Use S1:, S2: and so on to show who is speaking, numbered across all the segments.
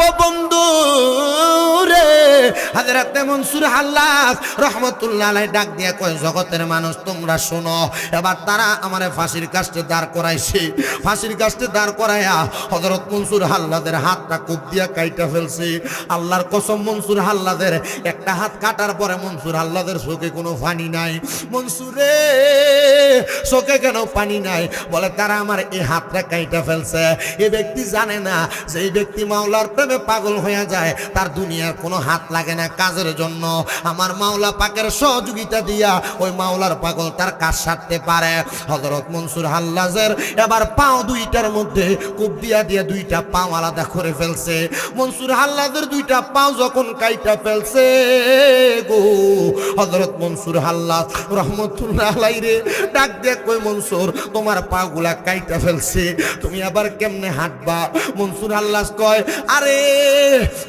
S1: ও বন্ধু রে, হযরত মনসুর হাল্লাজ রহমাতুল্লাহ আলাইহি ডাক দিয়া কয়, জগতের মানুষ তোমরা শোনো। এবার তারা আমারে ফাঁসির কাস্টে দাঁড় করাইছে। ফাঁসির কাস্টে দাঁড় করাইয়া হযরত মনসুর হাল্লাদের হাতটা কোপ দিয়া কাইটা ফেলছে। আল্লাহর কসম, মনসুর হাল্লাদের একটা হাত কাটার পরে মনসুর হাল্লাদের চোখে কোনো পানি নাই। মনসুরে চোখে কেন পানি নাই? বলে তারা আমার এই হাতটা কাইটা ফেলছে। এই ব্যক্তি জানে না যে এই ব্যক্তি মাওলার প্রেমে পাগল হয়ে যায়, তার দুনিয়ার কোনো হাত লাগে না কাজের জন্য। আমার মাওলা পাকের সহযোগিতা দিয়া ওই মাওলার পাগল তার কাজ সারতে পারে। হযরত মনসুর হাল্লাজের এবার পাও দুইটার মধ্যে কোপ দিয়া দিয়া দুইটা পাও আলাদা করে ফেলছে। মনসুর হাল্লাজের দুইটা পাও যখন কাইটা ফেলছে গো, হযরত মনসুর হাল্লাজ রহমাতুল্লাহ আলাইহি রে ডাক দিয়ে কই, মনসুর তোমার পাগুলা কাইটা ফেলছে, তুমি আবার কেমনে হাঁটবা? মনসুর হাল্লাজ কয়, আরে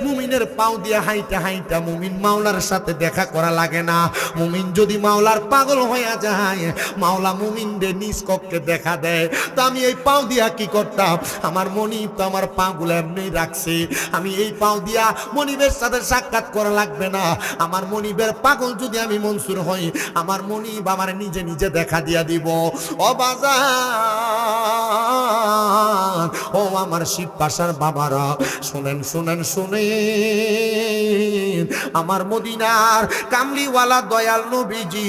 S1: মুমিনের পাও দিয়া হাইটা হাইটা মুমিন মাওলার সাথে দেখা করা লাগে না। মুমিন যদি মাওলার পাগল হয়ে যায়, মাওলা মুমিনদের নিজ কক্ষে দেখা দেয়। তো আমি এই পাও দিয়া কি করতাম? আমার মনিব তো আমার পাগুলো এমনি রাখছে, আমি এই পাও দিয়া মনিবের সাথে সাক্ষাৎ করা লাগবে না। আমার মনিবের পাগল যদি আমি মনসুর হই, আমার মনিব আমার নিজে নিজে দেখা দিয়া দিব। ও বাজার, ও আমার শিব পাশার বাবারা, শুনেন শুনেন শুনেন, আমার মদিনার কামলিওয়ালা দয়াল নবীজি,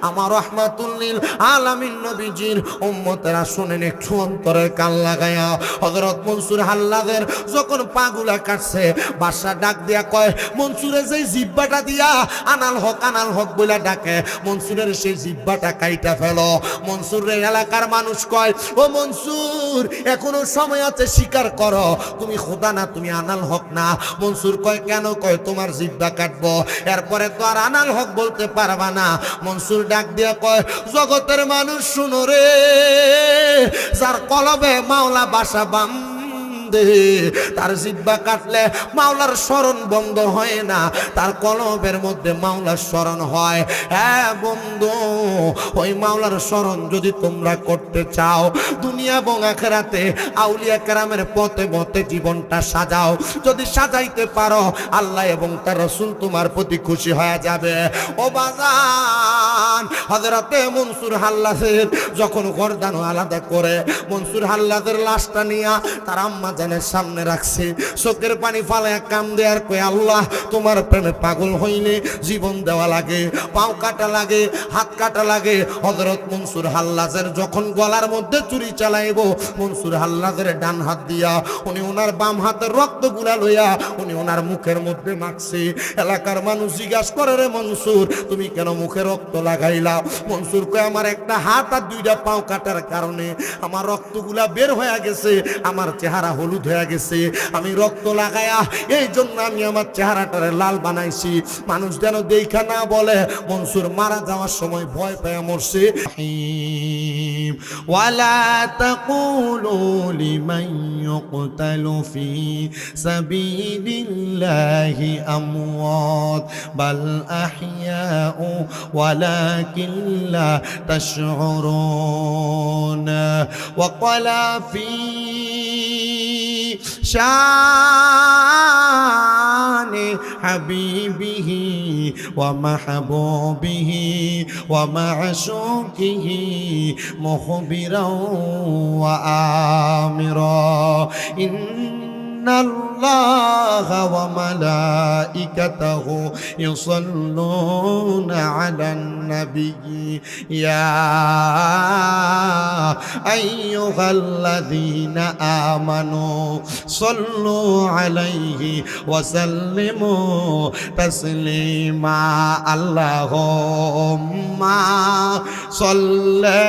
S1: আমার রহমাতুল লিল আলামিন নবীজির উম্মতেরা শুনেন একটু অন্তরের কান লাগায়া। হযরত মনসুর হাল্লাদের যখন পাগুলা কাটছে, বাদশা ডাক দিয়া কয়, মনসুরের যে জিহ্বাটা দিয়া আনাল হক বইলা ডাকে, মনসুরের সেই জিহ্বাটা কাইটা ফেলো। মনসুরের এলাকার মানুষ কয়, ও মনসুর এখনো সময় আছে, স্বীকার করো তুমি খোদা না, তুমি আনাল হক না। মনসুর কয়, কেন? কয় তোমার জিহ্বা কাটবো, এরপরে তো আর আনাল হক বলতে পারবা না। মনসুর ডাক দিয়া কয়, জগতের মানুষ শুনো রে, যার কলবে মাওলা বাসা তার জিহ্বা কাটলে মাওলার স্মরণ বন্ধ হয় না, তার কলবের মধ্যে মাওলার স্মরণ হয়। হ্যাঁ বন্ধু, ওই মাওলার স্মরণ যদি তোমরা করতে চাও, দুনিয়া এবং আখিরাতে আউলিয়া কেরামের পথে পথে জীবনটা সাজাও। যদি সাজাইতে পারো, আল্লাহ এবং তার রাসূল তোমার প্রতি খুশি হয়ে যাবে। ও বাজান, হযরতে মনসুর হাল্লাজের যখন গর্দান আলাদা করে মনসুর হাল্লাজের লাশটা নিয়ে তার আম্মা জানের সামনে রাখছে, চোখের পানি ফালায় কাম দেয়ার কই, আল্লাহ তোমার প্রেমে পাগল হইলে জীবন দেওয়া লাগে, পাও কাটা লাগে, হাত কাটা লাগে। হযরত মনসুর হাল্লাজের যখন গলার মধ্যে চুরি চালাইব, মনসুর হাল্লাজের ডান হাত দিয়া উনি ওনার বাম হাতের রক্ত গুলা লইয়া উনি ওনার মুখের মধ্যে মাখছে। এলাকার মানুষ জিজ্ঞাসা করে, রে মনসুর তুমি কেন মুখে রক্ত লাগাইলা? মনসুর কয়, আমার একটা হাত আর দুইটা পাও কাটার কারণে আমার রক্তগুলা বের হয়ে গেছে, আমার চেহারা হলুদ হয়ে গেছে, আমি রক্ত লাগায়া এই জন্য আমি আমার চেহারাটারে লাল বানাইছি, মানুষ যেন দেখা না বলে মনসুর মারা যাওয়ার সময় ভয় পেয়ে মরছে। ওয়ালা তাকুলু লিমান ইউকতালু ফি সাবিলিল্লাহি আমওয়াত বাল আহইয়াউ ওয়ালাকিন লা তাশউরুন। ওয়া ক্বালা ফি শানি হাবিবিহি ওয়া মাহবুবিহি ওয়া মা'শুকিহি মুখবিরাও ওয়া আমিরা, ইন্নাল্লাহা ওয়া মালাইকাতাহু ইউসাল্লুনা আলান নাবিয়্যি ইয়া আইয়ুহাল্লাযীনা আমানু সাল্লু আলাইহি ওয়া সাল্লিমু তাসলিমা। আল্লাহুম্মা সাল্লি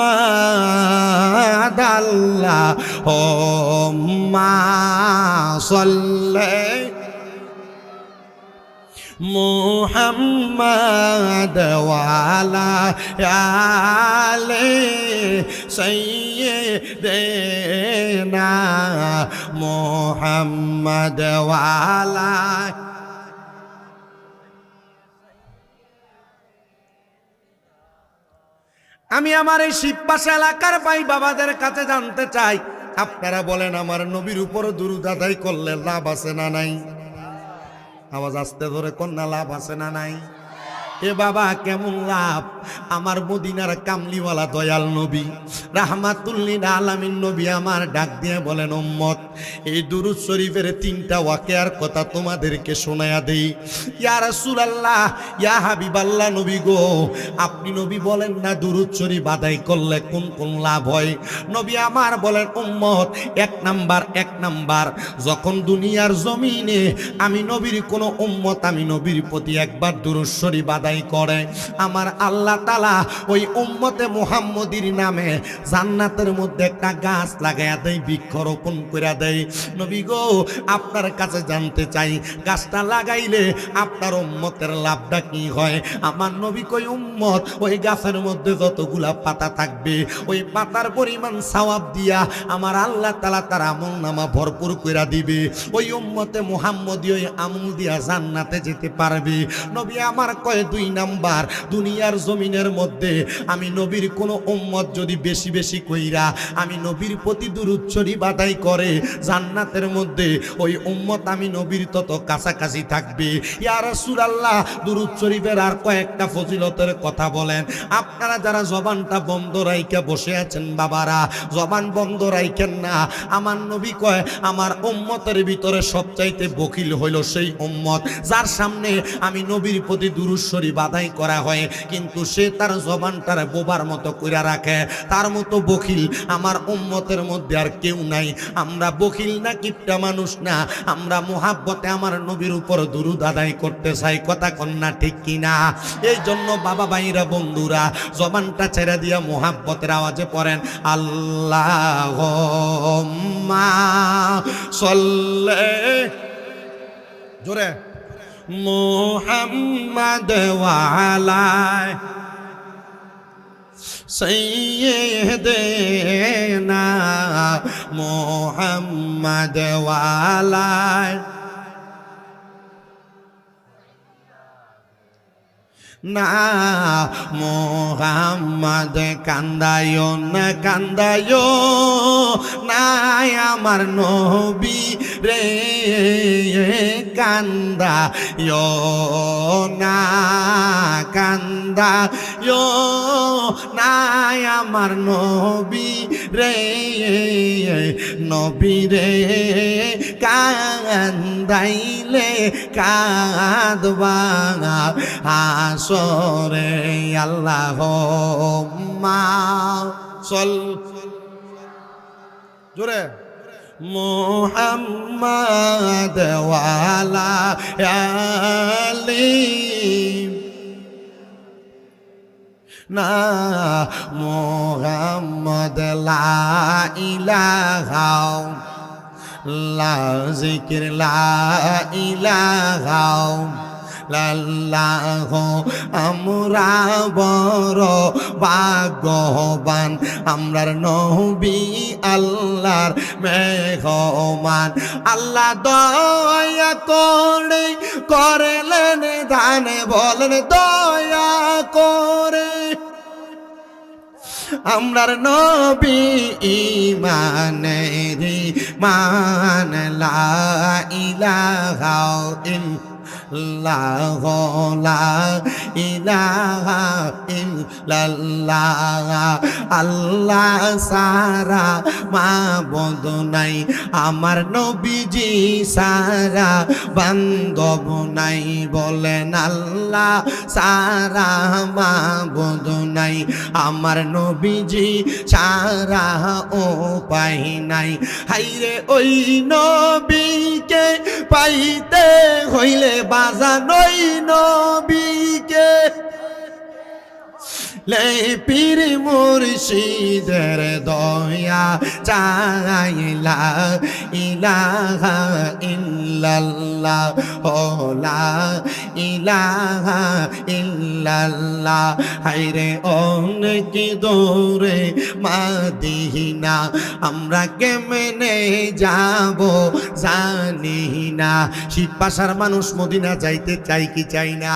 S1: মুহাম্মাদ, আল্লাহুম্মা সাল্লি মুহাম্মাদ ওয়া আলা আলি সাইয়্যিদিনা মুহাম্মাদ ওয়া আলা। আমি আমার এই শিবপাশা এলাকার ভাই বাবাদের কাছে জানতে চাই, আপনারা বলেন আমার নবীর উপর দুরূদ আদায় করলে লাভ আছে না নাই? আওয়াজ আসতে ধরে কন্যা লাভ আছে না নাই? এ বাবা কেমন লাভ? আমার মদিনার কামলিওয়ালা দয়াল নবী রাহমাতুল্লিল আলামিন নবী আমার ডাক দিয়ে বলেন, উম্মত এই দুরূদ শরীফের তিনটা ওয়াকিয়ার কথা তোমাদেরকে শোনায়া দেই। ইয়া রাসূলুল্লাহ, ইয়া হাবিবাল্লাহ নবী গো, আপনি নবী বলেন না দুরূদ শরীফ আদায় করলে কোন কোন লাভ হয়? নবী আমার বলেন, উম্মত এক নাম্বার যখন দুনিয়ার জমিনে আমি নবীর কোন উম্মত আমি নবীর প্রতি একবার দুরূদ শরীফ আদায় করে, আমার আল্লাহ তাআলা ওই উম্মতে মুহাম্মদীর নামে জান্নাতের মধ্যে একটা গাছ লাগায়া দেয়, বৃক্ষরোপণ করে দেয়। নবী গো, আপনার কাছে জানতে চাই, গাছটা লাগাইলে আপনার উম্মতের লাভটা কি হয়? আমার নবী কই, উম্মত ওই গাছের মধ্যে যতগুলা পাতা থাকবে ওই পাতার পরিমাণ সওয়াব দিয়া আমার আল্লাহ তাআলা তার আমলনামা ভরপুর করে দিবে। ওই উম্মতে মুহাম্মদী ওই আমল দিয়া জান্নাতে যেতে পারবে। নবী আমার কয়, দুই নাম্বার দুনিয়ার জমিনের মধ্যে আমি নবীর কোন উম্মত যদি বেশি বেশি কইরা আমি নবীর প্রতি দুরূদ শরীফ আদায় করে, জান্নাতের মধ্যে ওই উম্মত আমি নবীর তত কাছাকাছি থাকবে। ইয়া রাসূলুল্লাহ, দুরূদ শরীফের আর কয়েকটা ফজিলতের কথা বলেন। আপনারা যারা জবানটা বন্ধ রাইখা বসে আছেন বাবারা, জবান বন্ধ রাইখেন না। আমার নবী কয়, আমার উম্মতের ভিতরে সবচাইতে বখিল হইল সেই উম্মত যার সামনে আমি নবীর প্রতি দুরূদ শরীফ আদায় করা হয় কিন্তু সে তার জবানটার বোবার মতো কইরা রাখে। তার মতো বখিল আমার উম্মতের মধ্যে আর কেউ নাই। আমরা বখিল না, কিপটা মানুষ না, আমরা মুহাব্বতে আমার নবীর উপর দুরূদ আদায় করতে চাই। কথা কন্যা ঠিক কিনা? এই জন্য বাবা ভাইরা বন্ধুরা জবানটা ছেড়ে দিয়া মুহাব্বতের আওয়াজে পড়েন, আল্লাহুম্মা সাল্লি, জোরে, মুহাম্মাদ ওয়া আলা সাইয়্যিদিনা মুহাম্মাদ ওয়া আলা না মুহাম্মদ। কান্দায়ো না কান্দায়ো না আমার নবী রে, কান্দায়ো না কান্দায়ো না আমার নবী রে, নবী রে কান্দাইলে কাঁদবা হাসরে। আল্লাহুম্মা সাল, জোরে, মুহাম্মাদ ওয়া আলা আলি না মুহাম্মদ লা ইলাহা লা জিকির লা ইলাহা লাল্লাহ। আমরা বড় ভাগ্যবান, আমরার নবী আল্লাহর মেহমান। আল্লাহ দয়া করে করলেন দান, বলেন দয়া করে আমরার নবী ইমানেরি মান লা ইলাহা ইল্লাল্লাহ লা ইলাহা ইল্লাল্লাহ। আল্লাহ সারা মাবুদ নাই, আমার নবীজি সারা বান্ধব নাই। বলেন আল্লাহ সারা মাবুদ নাই, আমার নবীজি সারা উপায় নাই। হাইরে ওই নবীকে পাইতে হইলে বাজানোই নবীকে, লে পীর মুর্শিদের দয়া চাইলা ইলাহা ইল্লাল্লাহ লা ইলাহা ইল্লাল্লাহ। হায়রে অনেক দূরে মাদিনা, আমরা কেমনে যাব জানি না। শিবপাশার মানুষ মদিনা যাইতে চাই কি চাই না?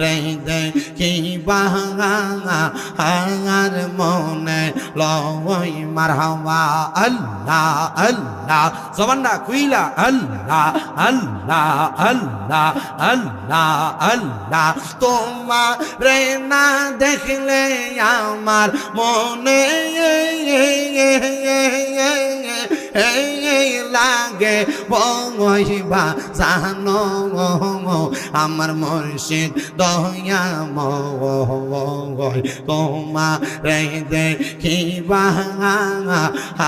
S1: রে দেখিবা আর মনে লয় মারহাবা আল্লাহ আল্লাহ জবানটা খুইলা আল্লাহ আল্লাহ আল্লাহ আল্লাহ আল্লাহ তোমারে না দেখলে আমার মনে লাগে বইবা জানো আমার মুর্শিদ দয়াময় তোমারে দেখিবা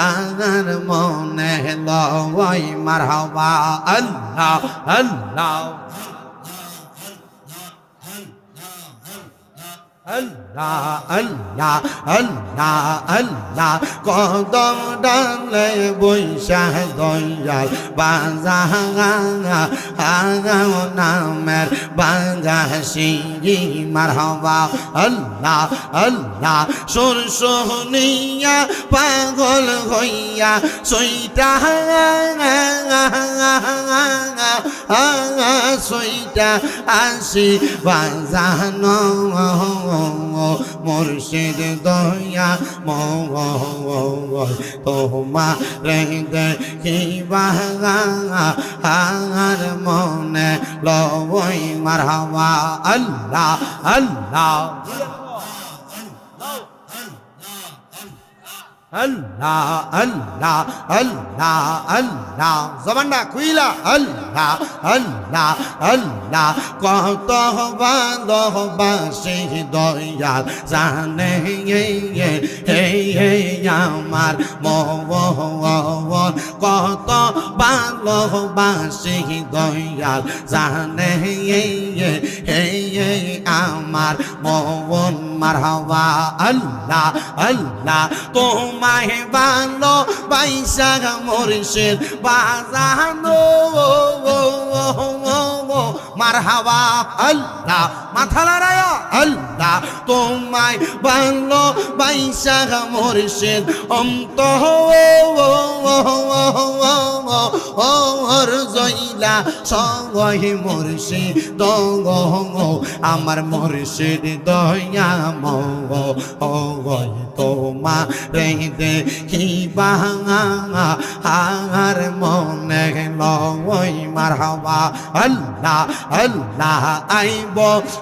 S1: আর মনে লয় মারহাবা আল্লাহ আল্লাহ আল্লাহ আল্লাহ আল্লাহ আল্লাহ কদম ডালে বৈশা দয়াল বাজা নামের বাজা সিঁড়ি মারহাবা আল্লাহ আল্লাহ সুর সোহনিয়া পাগল হইয়া সইটা সইটা আসি বাজানো মুর্শিদ দয়া তোমারে দেখিবা আর মনে লয় মারহাবা আল্লাহ আল্লাহ আল্লাহ আল্লাহ আল্লাহ আল্লাহ জবানটা খুইলা আল্লাহ আল্লাহ আল্লাহ কত ভালোবাসি দয়াল জানে আমার মন কত ভালোবাসি দয়াল জানে আমার মন মারহাবা আল্লাহ আল্লাহ তোমায় ভালো বাইসা মুর্শিদ বাজানো মারহাবা আল্লাহ মাথা লড়ায় আল্লাহ তোমায় ভালো বাইসা মুর্শিদ ওর জইলা সবাই মুর্শিদ আমার মুর্শিদ দয়া তোমারে দেখিবা আর মনে লয় মারহাবা আল্লাহ আল্লাহ আইব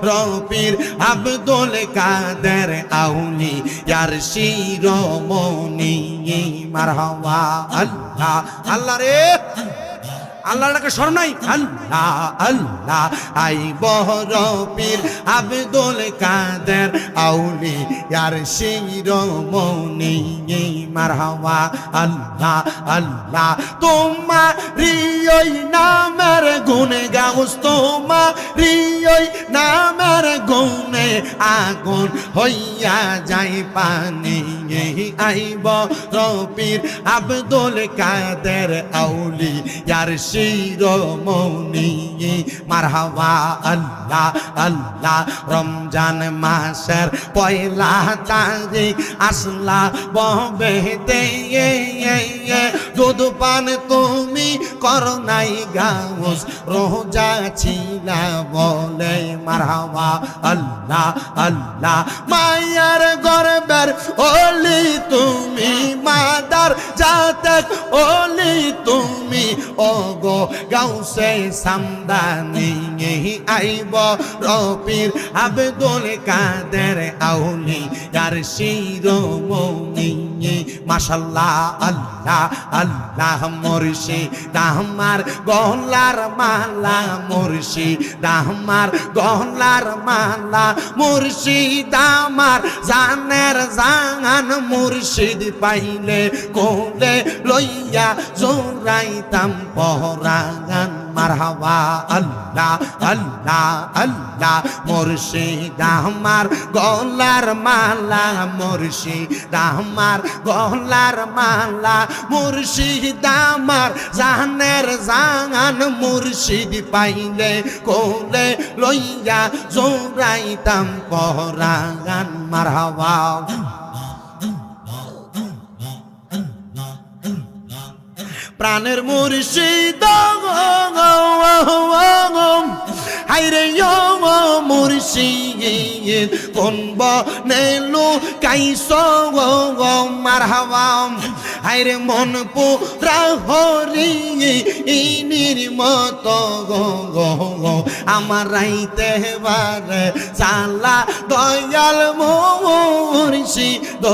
S1: রফির আব্দুল কাদের আউলি ইয়ার শিরোমণি মারহাবা আল্লাহ আল্লাহ রে আল্লাহকে স্মরণ নাই আল্লাহ আল্লাহ আইব রফির আব্দুল কাদের আউলি ইয়ার শিরোমণি মারহাবা আল্লাহ আল্লাহ তোমারি ওই নামের গুণে গাউস তোমারি ওই নামের গুণে আগুন হইয়া যায় পানি আইব রফির আব্দুল কাদের আউলি ইয়ার শিরোমণি মারহাবা আল্লাহ আল্লাহ রমজান মাসের পয়লা তারিখ আসলা ববেতে দুধ পান তুমি করো নাই গাউস রোজা ছিলা বলে মারহাবা আল্লাহ আল্লাহ মায়ার গর্বের ওলি তুমি মাদার জাতক ওলি তুমি ওগো গাউসে সামদানি আইব রফির আব্দুল কাদের আউলি ইয়ার শিরোমণি মাশাআল্লাহ আল্লাহ আল্লাহ মুর্শিদ আমার গলার মালা মুর্শিদ আমার গলার মালা মুর্শিদ আমার জানের জান মুর্শিদ পাইলে কোলে লইয়া জোরাইতাম পরাগান মারহাবা আল্লাহ আল্লাহ আল্লাহ মুর্শিদ আমার গলার মালা মুর্শিদ আমার গলার মালা মুর্শিদ আমার জানের জান মুর্শিদ পাইলে কোলে লইয়া জোরাইতাম পরাগান মারহাবা প্রাণের মুর্শিদ হাইরে মুর্শিদ মুর্শিদ কোন বনেলু কাইসো গো মারহাবা হায়রে মন পুরা হরি ইনির মতো গো আমার রাইতে বারে চালা দয়াল মুর্শিদ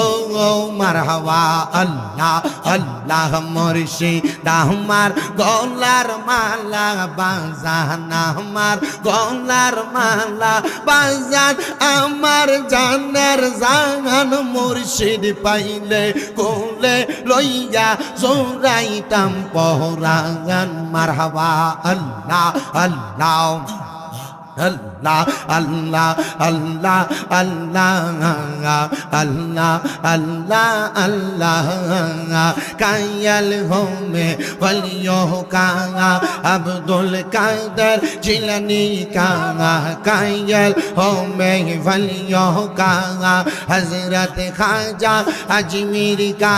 S1: মারহাবা আল্লাহ আল্লাহ মুর্শিদ আমার গলার মালা বাজান আমার গলার মালা বাজান আমার জানের জান মুর্শিদ পাইলে কোলে লইয়া জোরাইতাম পহরান মারহাবা আল্লাহ আল্লাহ আল্লাহ আল্লাহ আল্লাহ আল্লাহ আল্লাহ আল্লাহ আল্লাহ কায়াল হোমে ওলিও কা আব্দুল কাদের জিলানি কা কায়াল হোমে ওলিও কা হযরত খাজা अजमेर का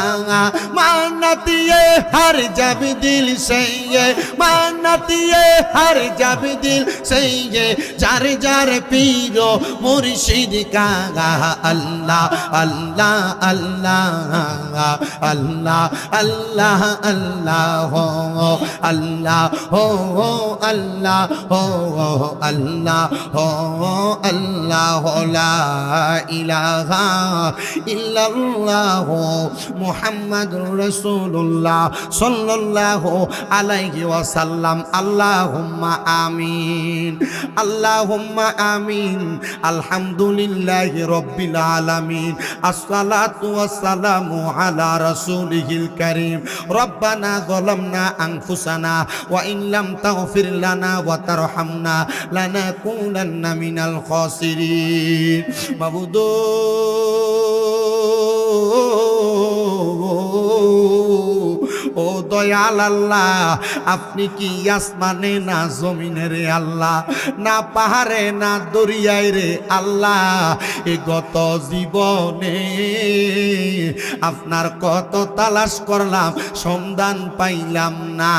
S1: मानत ये हर जब दिल से ये मानत ये हर जब दिल से ये जार जार पीरो मुर्शिद का अल्लाह अल्लाह अल्लाह अल्लाह अल्लाह अल्लाह हो अल्लाह हो अल्लाह हो अल्लाह हो अल्लाह ला इलाहा इल्लल्लाह मुहम्मदुर रसूलुल्लाह सल्लल्लाहु अलैहि वसल्लम अल्लाहुम्मा आमीन अल्लाहुम्मा आमीन अल्हम्दुलिल्लाहि रब्बिल आलामीन अस्सलातु वस्सलामु अला रसूलिहिल करीम रब्बाना ज़लमना अनफुसाना व इन लम तगफिर लना व तरहमना लनकूनन्ना मिनल खासिरीन माबूदो ও দয়াল আল্লাহ আপনি কি আসমানে না জমিনে রে আল্লাহ না পাহাড়ে না দরিয়ায় রে আল্লাহ এ গত জীবনে আপনার কত তালাশ করলাম সন্ধান পাইলাম না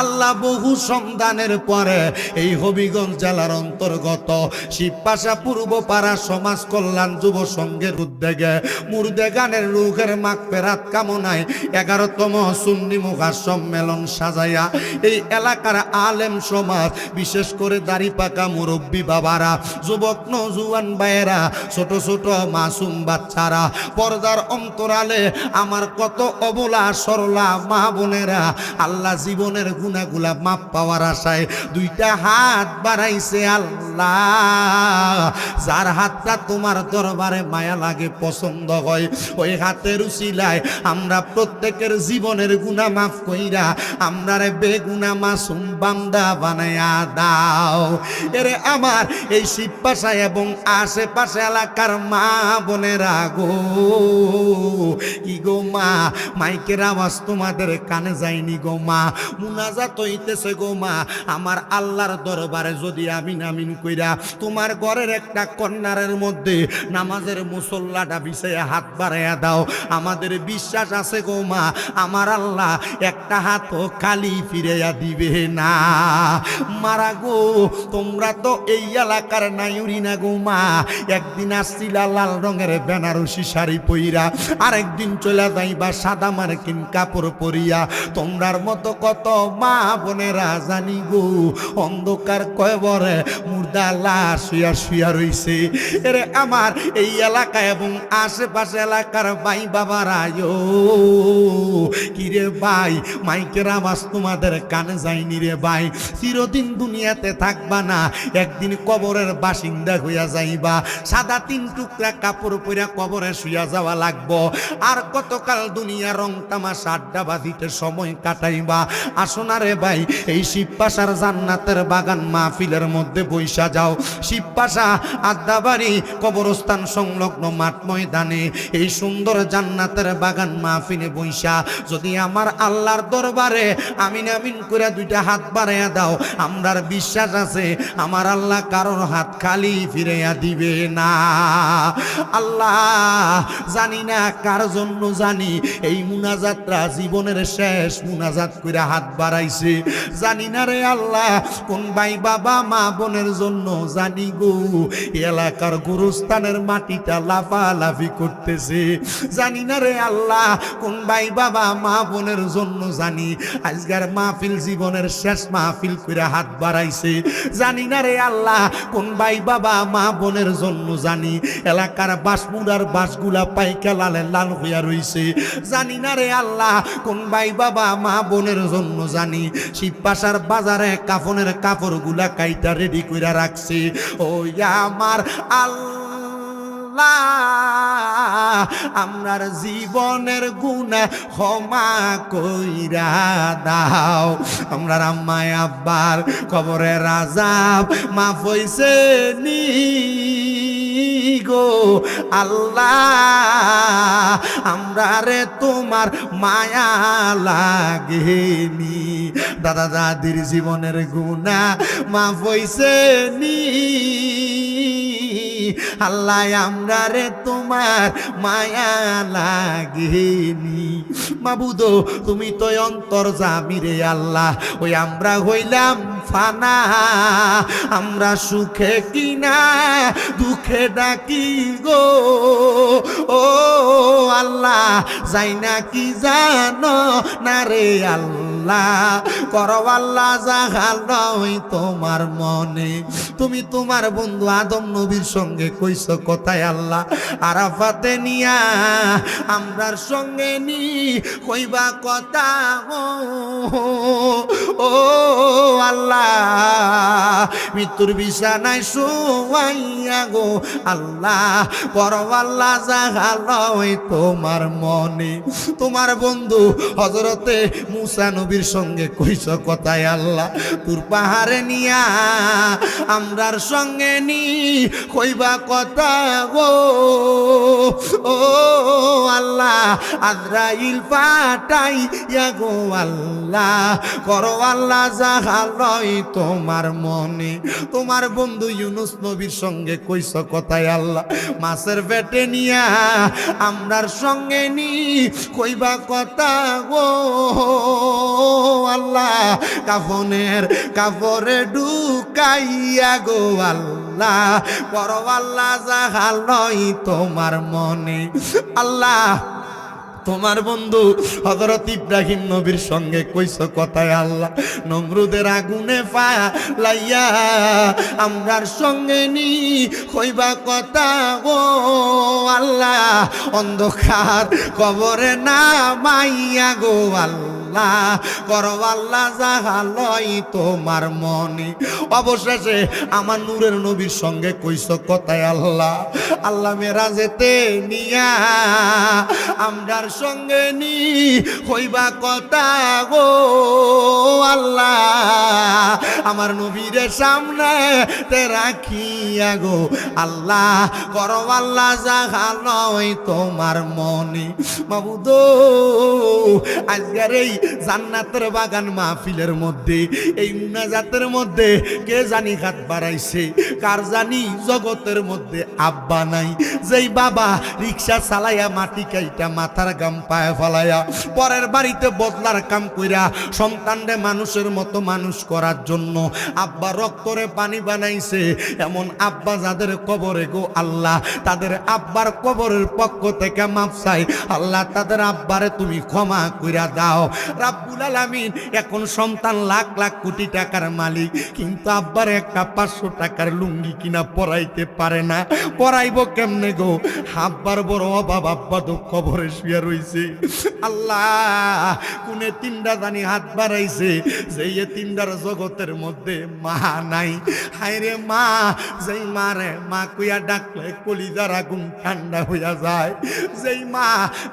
S1: আল্লাহ বহু সন্ধানের পরে এই হবিগঞ্জ জেলার অন্তর্গত শিবপাশা পূর্বপাড়া সমাজ কল্যাণ যুব সংঘের উদ্যোগে মুর্দে গানের রুহের মাগফিরাত কামনায় 11তম সুন্নি মুখা সম্মেলন সাজাইয়া এই এলাকার আলেম সমাজ বিশেষ করে দাড়ি পাকা মুরব্বী বাবারা যুবক নওজোয়ান ভাইয়েরা ছোট ছোট মাসুম বাচ্চারা পর্দার অন্তরালে আমার কত অবলা সরলা মা বোনেরা আল্লাহ জীবনের গুনাহগুলা মাপ পাওয়ার আশায় দুইটা হাত বাড়াইছে আল্লাহ যার হাতটা তোমার দরবারে মায়া লাগে পছন্দ হয় ওই হাতের উসিলায় আমরা প্রত্যেকের জীবনের গুনাহ মাফ কইরা আমরারে বেগুনা মাসুম বান্দা বানায়া দাও এরে আমার এই শিবপাশা এবং আশেপাশে এলাকার মা বোনেরা গো কি গো মা মাইকের আওয়াজ তোমাদের কানে যায়নি গো মা মুনাজাত হইতেছে গো মা আমার আল্লাহর দরবারে যদি আমিন আমিন কইরা তোমার ঘরের একটা কর্নারের মধ্যে নামাজের মুসল্লাটা বিছাইয়া হাত বাড়াইয়া দাও আমাদের বিশ্বাস আছে গো মা আমার আল্লাহ একটা হাতও খালি ফিরাইয়া দিবে না মারা গো তোমরা তো এই এলাকার নাইউরি না গো মা একদিন আসছিলা লাল রঙের বেনারসি শাড়ি পইরা আরেকদিন চলে যাইবা সাদা মার্কিন কাপড় পরিয়া তোমরার মতো কত মা বোনেরা জানি গো অন্ধকার কয়বরে মুর্দা লাশ শুয়া শুয়া রইছে এরে আমার এই এলাকা এবং আশেপাশে এলাকার ভাই বাবারা কিরে ভাই মাইকের আওয়াজ তোমাদের কানে যায়নি রে ভাই চিরদিন দুনিয়াতে থাকবা না একদিন কবরের বাসিন্দা হইয়া যাইবা সাদা 3 টুকরা কাপড় পরিয়া কবরে শুয়া যাওয়া লাগবো আর কতকাল দুনিয়া রং তামাশা আড্ডা বাজিতে সময় কাটাইবা আসো না রে ভাই এই শিবপাশার জান্নাতের বাগান মাহফিলের মধ্যে বইসা যাও শিবপাশা আড্ডাবাড়ি কবরস্থান সংলগ্ন মাঠ ময়দানে এই সুন্দর জান্নাতের বাগান মাহফিলে বইসা যদি আমার আমার আল্লাহর দরবারে আমিন আমিন করে দুইটা হাত বাড়াইয়া দাও। আমরার বিশ্বাস আছে আমার আল্লাহ কারোর হাত খালি ফিরাইয়া দিবে না। আল্লাহ জানি না কার জন্য, জানি এই মুনাজাতটা জীবনের শেষ মুনাজাত করে হাত বাড়াইছে, জানি না রে আল্লাহ কোন ভাই বাবা মা বোনের জন্য, জানি গো এলাকার গুরুস্থানের মাটিটা লাফালাফি করতেছে, জানি না রে আল্লাহ কোন ভাই বাবা মা বোনের জন্য, জানি আজকের মাহফিল জীবনের শেষ মাহফিল করে হাত বাড়াইছে, জানি না রে আল্লাহ কোন ভাই বাবা মা বোনের জন্য, জানি এলাকার বাসমুড়ার বাসগুলা পাইকা লালে লাল হইয়া রইছে, জানি না রে আল্লাহ কোন ভাই বাবা মা বোনের জন্য, জানি শিবপাশার বাজারে কাফনের কাপড়গুলা কাইটা রেডি কইরা রাখছে। ও আমার আল্লাহ আমরার জীবনের গুনাহ ক্ষমা কইরা দাও। আমরার আম্মায় আব্বার কবরের আযাব মাফ হইছে নি গো আল্লাহ, আমরা রে তোমার মায়া লাগেনি। দাদা দাদির জীবনের গুনাহ মাফ হইছে নি আল্লাহ, আমরা রে তোমার মায়া লাগেনি। মাবুদ তুমি তো অন্তর্যামী রে আল্লাহ, ওই আমরা হইলাম ফানা, আমরা সুখে কিনা দুঃখে ডাকি গো ও আল্লাহ, যাই না কি জানো না রে আল্লাহ, করো আল্লাহ জাগালই তোমার মনে। তুমি তোমার বন্ধু আদম নবীর সঙ্গে কইছো কথায় আল্লাহ, আরাফাতে নিয়া আমরার সঙ্গে নি কইবা কথা ও আল্লাহ, মৃত্যুর বিছানায় শুয়াইয়া গো আল্লাহ, করো আল্লাহ জাগালই তোমার মনে। তোমার বন্ধু হযরতে মুসা নবীর সঙ্গে কইছো কথায় আল্লাহ, তুর পাহাড়ে নিয়া আমরার সঙ্গে নি কইবা কথা গো ও আল্লাহ, আজরাইল পাঠাইয়া গো আল্লাহ, করো আল্লাহ জাগালই তোমার মনে। তোমার বন্ধু ইউনুস নবীর সঙ্গে কইছো কথায় আল্লাহ, মাছের পেটে নিয়া আমরার সঙ্গে নি কইবা কথা গো আল্লাহ, কাফনের কাপড়ে ঢুকাইয়া গো আল্লাহ, করো আল্লাহ জাগালই তোমার মনে। আল্লাহ তোমার বন্ধু হযরত ইব্রাহিম নবীর সঙ্গে কইছো কথায় আল্লাহ, নমরুদের আগুনে ফালাইয়া আমরার সঙ্গে নি কইবা কথা গো আল্লাহ, অন্ধকার কবরে নামাইয়া গো আল্লাহ, করো আল্লাহ জাগালই তোমার মনে। অবশেষে আমার নূরের নবীর সঙ্গে কইছো কথায় আল্লাহ, আল্লাহ মেরাজেতে নিয়া আমরার সঙ্গে নি হইবা কথা গো আল্লাহ, আমার নবীর সামনে তে রাখিয়া গো আল্লাহ, করো আল্লাহ জাগালই তোমার মনে। মাবুদ আজকের এই জান্নাতের বাগান মাহফিলের মধ্যে, এই মুনাজাতের মধ্যে কে জানি হাত বাড়াইছে, কার জানি জগতের মধ্যে আব্বা নাই, যেই বাবা রিক্সা চালাইয়া মাটি কাইটা মাথার গাম পায়ে ফলাইয়া পরের বাড়িতে বদলার কাম কইরা সন্তানরে মানুষের মতো মানুষ করার জন্য আব্বা রক্তরে পানি বানাইছে, এমন আব্বা যাদের কবরে গো আল্লাহ, তাদের আব্বার কবরের পক্ষ থেকে মাফ চাই আল্লাহ, তাদের আব্বারে তুমি ক্ষমা কইরা দাও রাব্বুল আলামিন। এখন সন্তান লাখ লাখ কোটি টাকার মালিক, কিন্তু আব্বার একটা 500 টাকার লুঙ্গি কিনা পরাইতে পারে না, পরাইব কেমনে গো? আব্বার বড় অভাব, আব্বা তো কবরে শুয়ে রইছে। আল্লাহ কোনে তিনটা জানি হাত বাড়াইছে, যেই তিনটার জগতের মধ্যে মা নাই। হায়রে মা, যেই মারে মা কইয়া ডাকলে কলিজার আগুন ঠান্ডা হইয়া যায়, যেই মা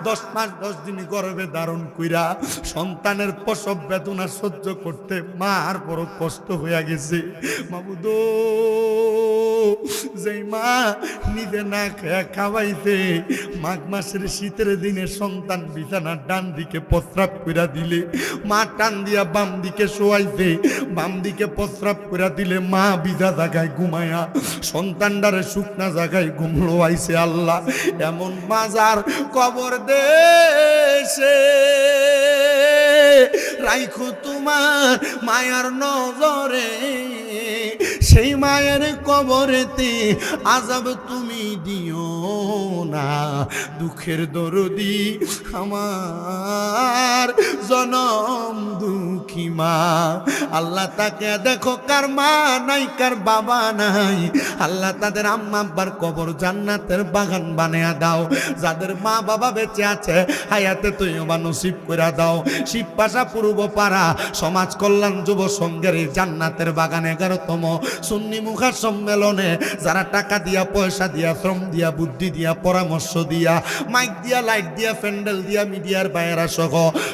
S1: 10 মাস 10 দিন গর্ভে ধারণ কইরা সন্তানের প্রসব বেদনা সহ্য করতে মার বড় কষ্ট হইয়া গেছে। মাবুদ যেই মা নিজে না খাওয়াইতে মাঘ মাসের শীতের দিনে সন্তান বিছানার ডান দিকে প্রস্রাব কইরা দিলে মা টান দিয়া বাম দিকে শোয়াইতে বাম দিকে প্রস্রাব কইরা দিলে মা বিধা জায়গায় ঘুমায়া সন্তানটারে শুকনা জায়গায় ঘুমলো আইছে আল্লাহ এমন মাজার কবর দেশে রাইখো তোমার মায়ার নজরে সেই মায়ের কবরেতে আযাব তুমি দিও না দুঃখের দরদি আমার জনম দুঃখী মা আল্লাহ তাকে দেখো কার মা নাই কার বাবা নাই আল্লাহ তাদের আম্মা আব্বার কবর জান্নাতের বাগান বানিয়ে দাও যাদের মা বাবা বেঁচে আছে হায়াতে তৈয়বা নসিব করে দাও শিবপাশা পূর্ব পাড়া সমাজ কল্যাণ যুব সংঘের জান্নাতের বাগান 11তম সুন্নি মুখা সম্মেলনে যারা টাকা দিয়া পয়সা দিয়া শ্রম দিয়া বুদ্ধি দিয়া পরামর্শ দিয়া মাইক দিয়া লাইট দিয়া প্যান্ডেল দিয়া মিডিয়ার বাইরা সহ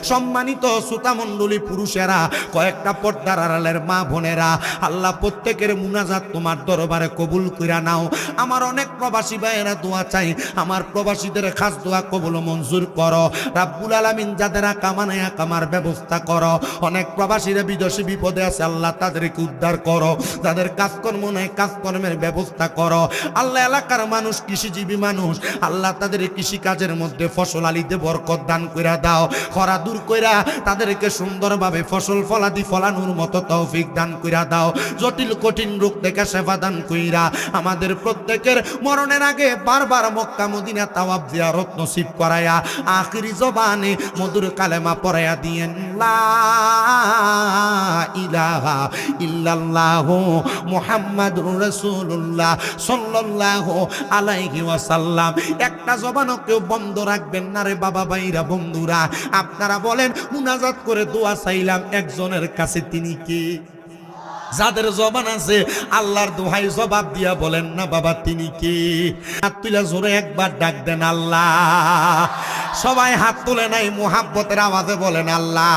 S1: সম্মানিত শ্রোতামণ্ডলী পুরুষেরা কয়েকটা পর্দার আড়ালের মা বোনেরা আল্লাহ প্রত্যেকের মুনাজাত তোমার দরবারে কবুল কইরা নাও আমার অনেক প্রবাসী ভাইয়েরা দোয়া চাই আমার প্রবাসীদের খাস দোয়া কবুল মঞ্জুর করো রাব্বুল আলামিন যাদের কামানায়া কামার ব্যবস্থা করো অনেক প্রবাসীরা বিদেশি বিপদে আছে আল্লাহ তাদেরকে উদ্ধার করো যাদের কাজকর্ম নাই কাজকর্মের ব্যবস্থা করো আল্লাহ এলাকার মানুষ কৃষিজীবী মানুষ আল্লাহ তাদের কৃষি কাজের মধ্যে ফসল আলিতে বরকত দান কইরা দাও খরা দূর কইরা তাদেরকে সুন্দরভাবে ফসল ফলাদি ফলানোর মতো তৌফিক দান কইরা দাও জটিল কঠিন রোগ থেকে সেবা দান কইরা আমাদের প্রত্যেকের মরণের আগে বারবার মক্কা মদিনা তাওয়াব জিয়ারত নসিব করায়া আখিরি জবানে মধুর কালেমা পড়ায়া দিয়েন লা ইলাহা ইল্লাল্লাহু মুহাম্মাদুর রাসূলুল্লাহ সাল্লাল্লাহু আলাইহি ওয়াসাল্লাম একটা জবানও কেউ বন্ধ রাখবেন না রে বাবা ভাইরা বন্ধুরা আপনারা বলেন মুনাজাত করে দোয়া চাইলাম একজনের কাছে তিনি কে যাদের জবান আছে আল্লাহর দোহাই জবাব দিয়া বলেন না বাবা তিনি কে হাত তুলে জোরে একবার ডাক দেন আল্লাহ সবাই হাত তুলে নাই মোহাব্বতের আওয়াজে বলেন আল্লাহ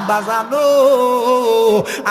S1: বাজানো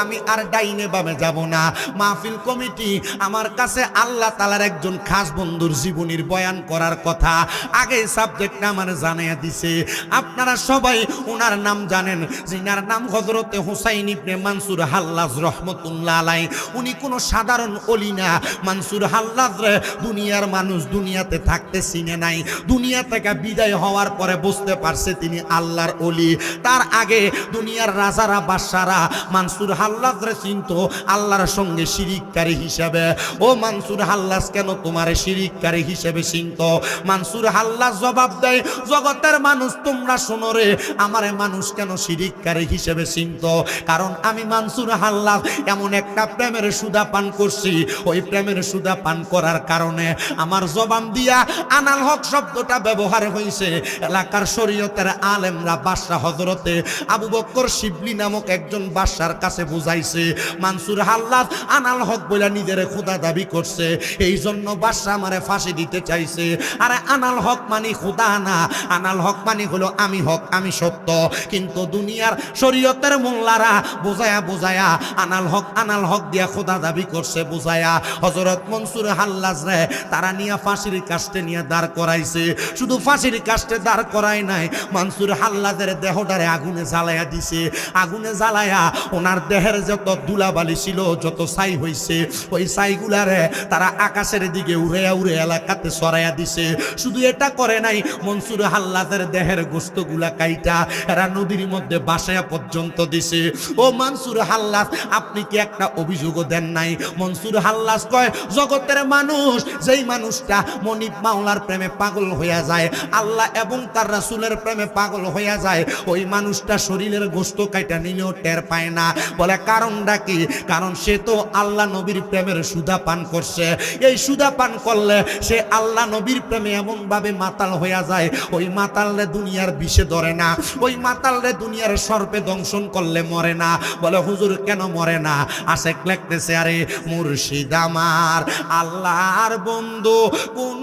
S1: আমি আর ডাইনে বামে যাব না মাহফিল কমিটি আমার কাছে আল্লাহ তাআলার একজন খাস বন্ধুর জীবনীর বয়ান করার কথা আগে সাবজেক্টটা আমার জানাইয়া দিছে আপনারা সবাই ওনার নাম জানেন যিনার নাম হযরতে হুসাইন ইবনে মানসুর হাল্লাজ রহমতুল্লাহ আলাইহি উনি কোনো সাধারণ ওলি না মানসুর হাল্লাজ রে দুনিয়ার মানুষ দুনিয়াতে থাকতে চিনে নাই দুনিয়া থেকে বিদায় হওয়ার পরে বুঝতে পারছে তিনি আল্লাহর ওলি তার আগে দুনিয়ার রাজারা বাদশারা মানসুর হাল্লাজ রে চিনতো আল্লাহর সঙ্গে শিরিককারী হিসেবে ও মানসুর হাল্লাজ কেন তোমার শিরিককারী হিসেবে চিনতো মানসুর হাল্লাজ জবাব দেয় জগতের মানুষ তোমরা শোনো রে আমারে মানুষ কেন শিরিককারী হিসেবে চিনতো কারণ আমি মানসুর হাল্লাজ এমন একটা প্রেমের সুধা পান করছি ওই প্রেমের সুধা পান করার কারণে আমার জবান দিয়া আনাল হক শব্দটা ব্যবহার হয়েছে এলাকার শরীয়তের আলেমরা বাদশা হযরতে আবু বকর শিবলি নামক একজন বাদশার কাছে বুঝাইছে মানসুর হাল্লাজ আনাল হক বলে নিজের খোদা দাবি করছে এই জন্য বাদশা আমারে ফাঁসি দিতে চাইছে আরে আনাল হক মানে খোদা না আনাল হক মানে হলো আমি হক আমি সত্য কিন্তু দুনিয়ার শরীয়তের মোল্লারা বোঝায়া বোঝায়া আনাল হক দিয়া খোদা দাবি করছে বুঝায়া হযরত মনসুর হাল্লাজ রে তারা নিয়া ফাঁসির কাস্টে নিয়ে দাঁড় করাইছে শুধু ফাঁসির কাস্টে দাঁড় করায় নাই মনসুর হাল্লাজের দেহটারে আগুনে জ্বালায়া দিছে আগুনে জ্বালায়া ওনার দেহের যত ধুলাবালি ছিল যত ছাই হইছে ওই ছাইগুলারে তারা আকাশের দিকে উড়ে উড়ে এলাকাতে ছড়াইয়া দিছে শুধু এটা করে নাই মনসুর হাল্লাজের দেহের গোশতগুলা কাইটা এরা নদীর মধ্যে বাসায়া পর্যন্ত দিছে ও মনসুর হাল্লাজ আপনি কি একটা অভিযোগও দেন নাই মনসুর হাল্লাজ কয় জগতের মানুষ যেই মানুষটা মনিব মাওলার প্রেমে পাগল হইয়া যায় আল্লাহ এবং তার রাসূলের প্রেমে পাগল হইয়া যায় ওই মানুষটা শরীরের গোশত কাইটা নিলেও টের পায় না বলে কারণটা কি কারণ সে তো আল্লাহ নবীর প্রেমের সুধা পান করছে এই সুধা পান করলে সে আল্লাহ নবীর প্রেমে এমন ভাবে মাতাল হইয়া যায় ওই মাতালরে দুনিয়ার বিষে ধরে না ওই মাতালরে দুনিয়ার সর্পে দংশন করলে মরে না বলে হুজুর কেন মরে না আশেক লাগতেছে আরে মুর্শিদ আমার আল্লাহর বন্ধু কোন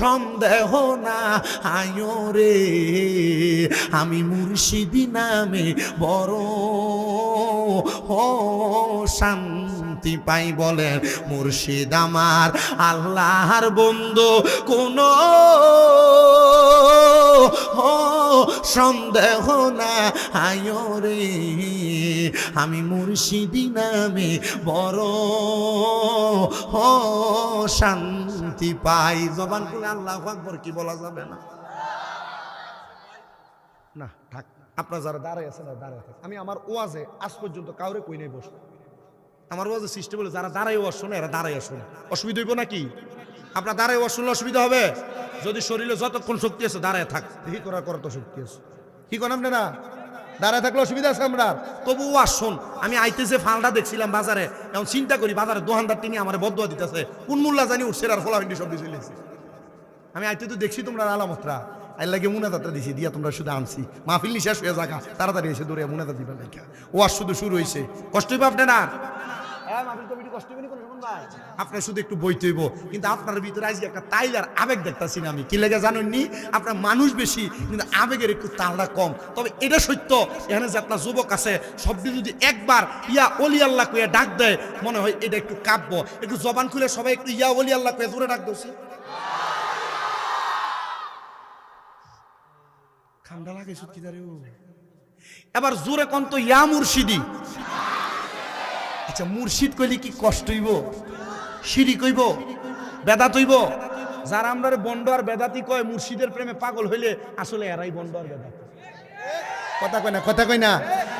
S1: সন্দেহ না আয়ো রে, আমি মুর্শিদি নামে বড় শান্তি পাই। বলেন মুর্শিদ আমার আল্লাহর বন্ধু, কোন সন্দেহ না আয়ো রে, আমি মুর্শিদি নামে বড় শান্তি পাই। জবান করে আল্লাহু আকবার কি বলা যাবে না?
S2: না থাক, আপনারা যারা দাঁড়ায় আছেন দাঁড়ায় থাক। আমি আমার ওয়াজে আজ পর্যন্ত কাউরে কই নাই বসতে।
S1: আমার ওয়াজে সিস্টেম বলে যারা দাঁড়াই ওয়াজ শোনে এরা দাঁড়াই শোনে, অসুবিধা হইব নাকি? আপনার দাঁড়াই ওয়াজ শুনলে অসুবিধা হবে? যদি শরীরে যতক্ষণ শক্তি আছে দাঁড়ায় থাক।
S2: দেখি করার তো শক্তি আছে, কি করেন আপনি না? দাঁড়ায় থাকলে অসুবিধা আছে আমরা?
S1: তবু ওয়াজ শোন। আমি আইতেছে ফালটা দেখছিলাম বাজারে, এখন চিন্তা করি বাজারে দোকানদার টিনি আমার বদুয়া দিতেছে, কোন মোল্লা জানি উঠছে আর ফলাফিন্ডি সব দিয়ে চলেছে। আমি আইতে তো দেখছি তোমরা আলামতরা আল্লাহকে মুনাজাতটা দিছি দিয়া তোমরা শুধু আনছি, মাহফিল শেষ হয়ে যাকা তাড়াতাড়ি এসে দৌড়ে মুনাজাত দিবেন দেখা। ওয়াজ শুধু শুরু হয়েছে, কষ্ট হইব আপনার না? আপনার শুধু একটু বইতে হইব, কিন্তু আপনার ভিতরে আজকে একটা তাইলার আবেগ দেখতেছি না আমি। কি লেগে জানেননি? আপনার মানুষ বেশি কিন্তু আবেগের একটু তালটা কম। তবে এটা সত্য, এখানে যে আপনার যুবক আছে সবটি যদি একবার ইয়া ওলি আল্লাহ কইয়া ডাক দেয়, মনে হয় এটা একটু কাব্য। একটু জবান খুলে সবাই একটু ইয়া ওলি আল্লাহ কইয়া জোরে ডাক দিচ্ছে। ঠান্ডা লাগে সত্যি দাঁড়ে। এবার জোরে কোন তো ইয়া মুর্শিদি। আচ্ছা মুর্শিদ কইলে কি কষ্ট হইব? শিরিক হইব? বেদাত হইব? যারা আমরা বন্ড আর বেদাতি কয় মুর্শিদের প্রেমে পাগল হইলে আসলে এরাই বন্ড আর বেদাতি।
S2: কথা কই না, কথা কই না।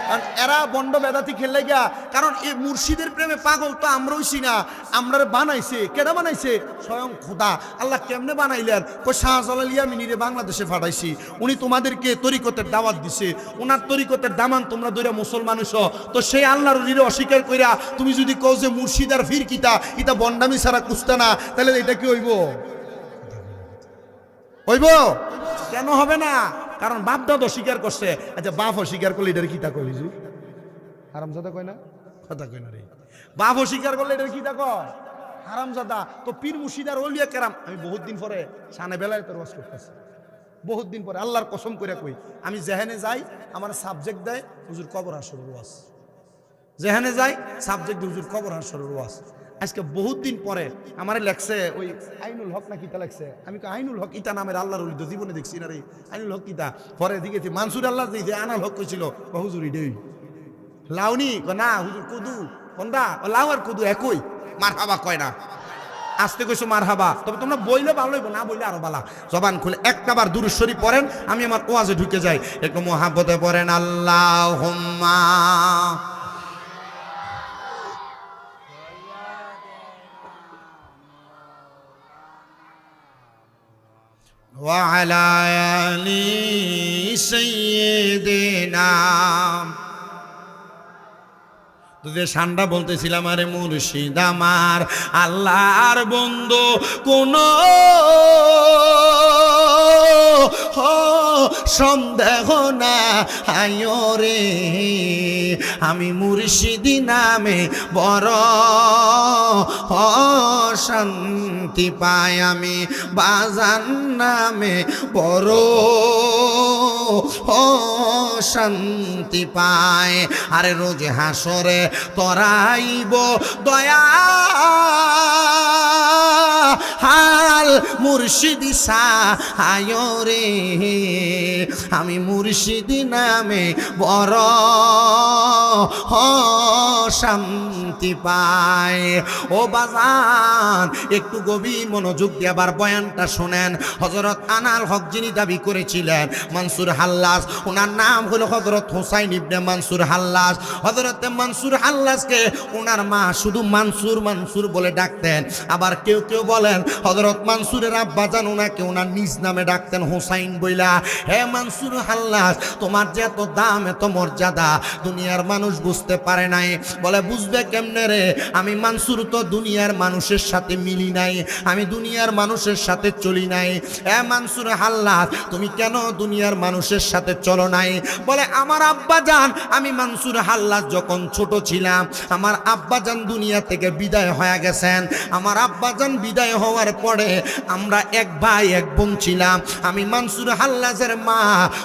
S1: কারণ এরা বন্ড বেদাতি খেললে গিয়া, কারণ এই মুর্শিদের প্রেমে পাগল তো আমরা হইছি না, আমরা বানাইছে। কেডা বানাইছে? স্বয়ং খোদা। আল্লাহ কেমনে বানাইলেন? কই শাহজালাল ইয়ামিনীরে বাংলাদেশে পাঠাইছি, উনি তোমাদেরকে তরিকতের দাওয়াত দিছে, ওনার তরিকতের দামান তোমরা দইরা মুসলমান হইছো। তো সেই আল্লাহর ওলিরে অস্বীকার কইরা তুমি যদি কও যে মুর্শিদ আর ফির কিতা, এটা বন্ডামি ছাড়া কুস্তা না, তাহলে এটা কি হইব? হইব? কেন হবে না? কারণ বাপ দাদা স্বীকার করছে। আচ্ছা বাপ অস্বীকার করলে এটার কিতা কই? হুজুর
S2: হারামজাদা কয় না?
S1: কথা কই না রে। বাপ অস্বীকার করলে এটার কিতা কয়? হারামজাদা। তো পীর মুর্শিদ আর ওলিয়া কেরাম, আমি বহুত দিন পরে সানে বেলায় তোর ওয়াজ করতেছি, বহুত দিন পরে আল্লাহর কসম করে কই, আমি যেখানে যাই আমার সাবজেক্ট দেয় হুজুর কবর হাসরের ওয়াজ। যেখানে যাই সাবজেক্ট হুজুর কবর হাসরের ওয়াজ। আজকে বহুত দিন পরে আমারে লেখছে ওই আইনুল হক না কিতা লেখছে। আমি আইনুল হক ইতা নামের আল্লাহর ওলি তো জীবনে দেখছি না রে। আইনুল হক কিতা? পরে দিকেছি মানসুর আল্লাহ যে আনাল হক কইছিল, হুজুর ইডেই লাউনি না হুজুর কুদু কোনটা? লাউ আর কুদু একই, মারহাবা কয় না। আসতে কইছো মারহাবা, তবে তোমরা বইলে ভালো হইব, না বইলে আরো বালা। জবান খুলে একটাবার দুরূদ শরীফ পড়েন, আমি আমার ওয়াজে ঢুকে যাই। একটু মুহাব্বতে পড়েন আল্লাহুম্মা ওয়া আলা আলি সাইয়্যিদিনা। তোদের সান্ডা বলতেছিলাম, আরে মুর্শিদ আমার আল্লাহর বন্ধু, কোন সন্দেহ না আয়ো রে, আমি মুর্শিদি নামে বড় শান্তি পাই, আমি বাজান নামে বড় শান্তি পায়। আরে রোজ হাসরে তরাইব দয়া হাল মুর্শিদি সাহায় রে, আমি মুর্শিদি নামে বড় শান্তি পাই। ও বাজান একটু গভীর মনোযোগ দিয়ে আবার বয়ানটা শোনেন। হযরত আনাল হক যিনি দাবি করেছিলেন মানসুর হাল্লাস, ওনার নাম হলো হযরত হুসাইন ইবনে মানসুর হাল্লাস। হযরত মানসুর হাল্লাসকে ওনার মা শুধু মানসুর মানসুর বলে ডাকতেন। আবার কেউ কেউ বলেন হযরত মানসুরের আব্বাজান ওনাকে ওনার নিজ নামে ডাকতেন হুসাইন বইলা। হে মানসুর হাল্লাজ, তোমার যে এত দাম এত মর্যাদা দুনিয়ার মানুষ বুঝতে পারে নাই। বলে বুঝবে কেমনে রে, আমি মানসুর তো দুনিয়ার মানুষের সাথে মিলি নাই, আমি দুনিয়ার মানুষের সাথে চলি নাই। মানসুর হাল্লাজ, তুমি কেন দুনিয়ার মানুষের সাথে চলো নাই? বলে আমার আব্বাজান, আমি মানসুর হাল্লাজ যখন ছোট ছিলাম, আমার আব্বাজান দুনিয়া থেকে বিদায় হয়ে গেছেন। আমার আব্বাজান বিদায় হওয়ার পরে আমরা এক ভাই এক বোন ছিলাম। আমি মানসুর হাল্লাজের মা,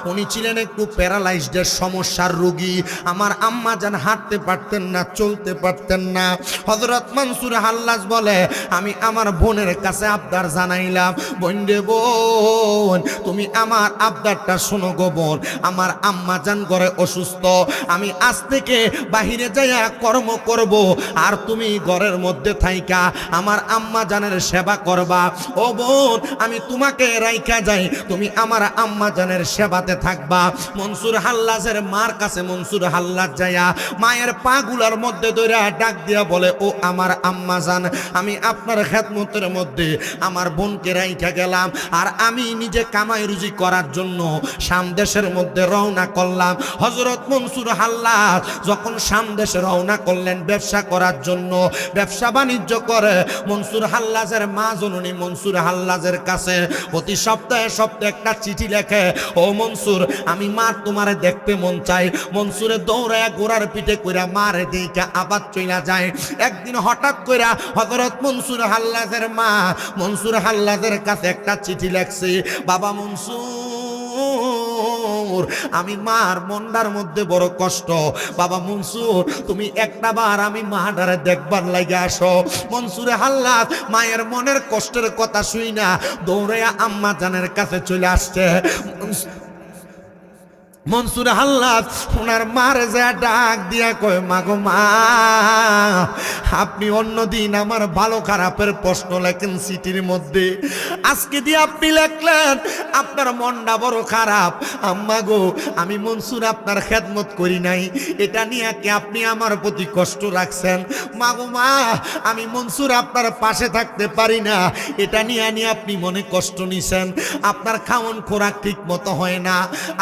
S1: উনি ছিলেন একটু প্যারালাইজডের সমস্যার রোগী। আমার আম্মাজান হাঁটতে পারতেন না, চলতে পারতেন না। হযরত মানসুর হাল্লাজ বলে আমি আমার বোনের কাছে আবদার জানাইলাম, বোন রে বোন, তুমি আমার আবদারটা শোনো গো বোন, আমার আম্মাজান ঘরে অসুস্থ, আমি আজ থেকে বাহিরে যাইয়া কর্ম করব, আর তুমি ঘরের মধ্যে থাইকা আমার আম্মাজানের সেবা করবা। ও বোন, আমি তোমাকে রাইখা যাই, তুমি আমার আম্মাজানের সেবাতে থাকবা। মনসুর হাল্লাজের মার কাছে মনসুর হাল্লাজ যাইয়া মায়ের পাগুলার মধ্যে ধরে ডাক দিয়া বলে, ও আমার আম্মাজান, আমি আপনার খেদমতের মধ্যে আমার বোনকে রাইখা গেলাম, আর আমি নিজে কামাই রুজি করার জন্য শাম দেশের মধ্যে রওনা করলাম। হযরত মনসুর হাল্লাজ যখন শাম দেশে রওনা করলেন ব্যবসা করার জন্য, ব্যবসা বাণিজ্য করে, মনসুর হাল্লাজের মা জননী মনসুর হাল্লাজের কাছে প্রতি সপ্তাহে সপ্তাহে একটা চিঠি লেখে, ও মনসুর, আমি মা তোমারে দেখতে মন চাই। মনসুরে দৌড়ায় ঘোড়ার পিঠে কইরা মারে দিকে আবার চইলা যায়। একদিন হঠাৎ কইরা হযরত মনসুর হাল্লাজের মা মনসুর হাল্লাজের কাছে একটা চিঠি লেখছে, বাবা মনসুর, আমি মার মনটার মধ্যে বড় কষ্ট, বাবা মনসুর, তুমি একটা বার আমি মাটারে দেখবার লাগে আসো। মনসুরে হাল্লাজ মায়ের মনের কষ্টের কথা শুই না দৌড়াইয়া আম্মা জানের কাছে চলে আসছে। মনসুর হাল্লাজ ওনার মার যা ডাক দিয়া কয়, মাগো মা, আপনি অন্যদিন আমার ভালো খারাপের প্রশ্ন লেখেন চিঠির মধ্যে, আজকে দিয়ে আপনি লেখলেন আপনার মনটা বড় খারাপ। আম্মা গো, আমি মনসুর আপনার খেদমত করি নাই, এটা নিয়ে কি আপনি আমার প্রতি কষ্ট রাখছেন? মাগো মা, আমি মনসুর আপনার পাশে থাকতে পারি না, এটা নিয়ে আপনি মনে কষ্ট নিছেন। আপনার খাওয়ান খোরাক ঠিক মতো হয় না,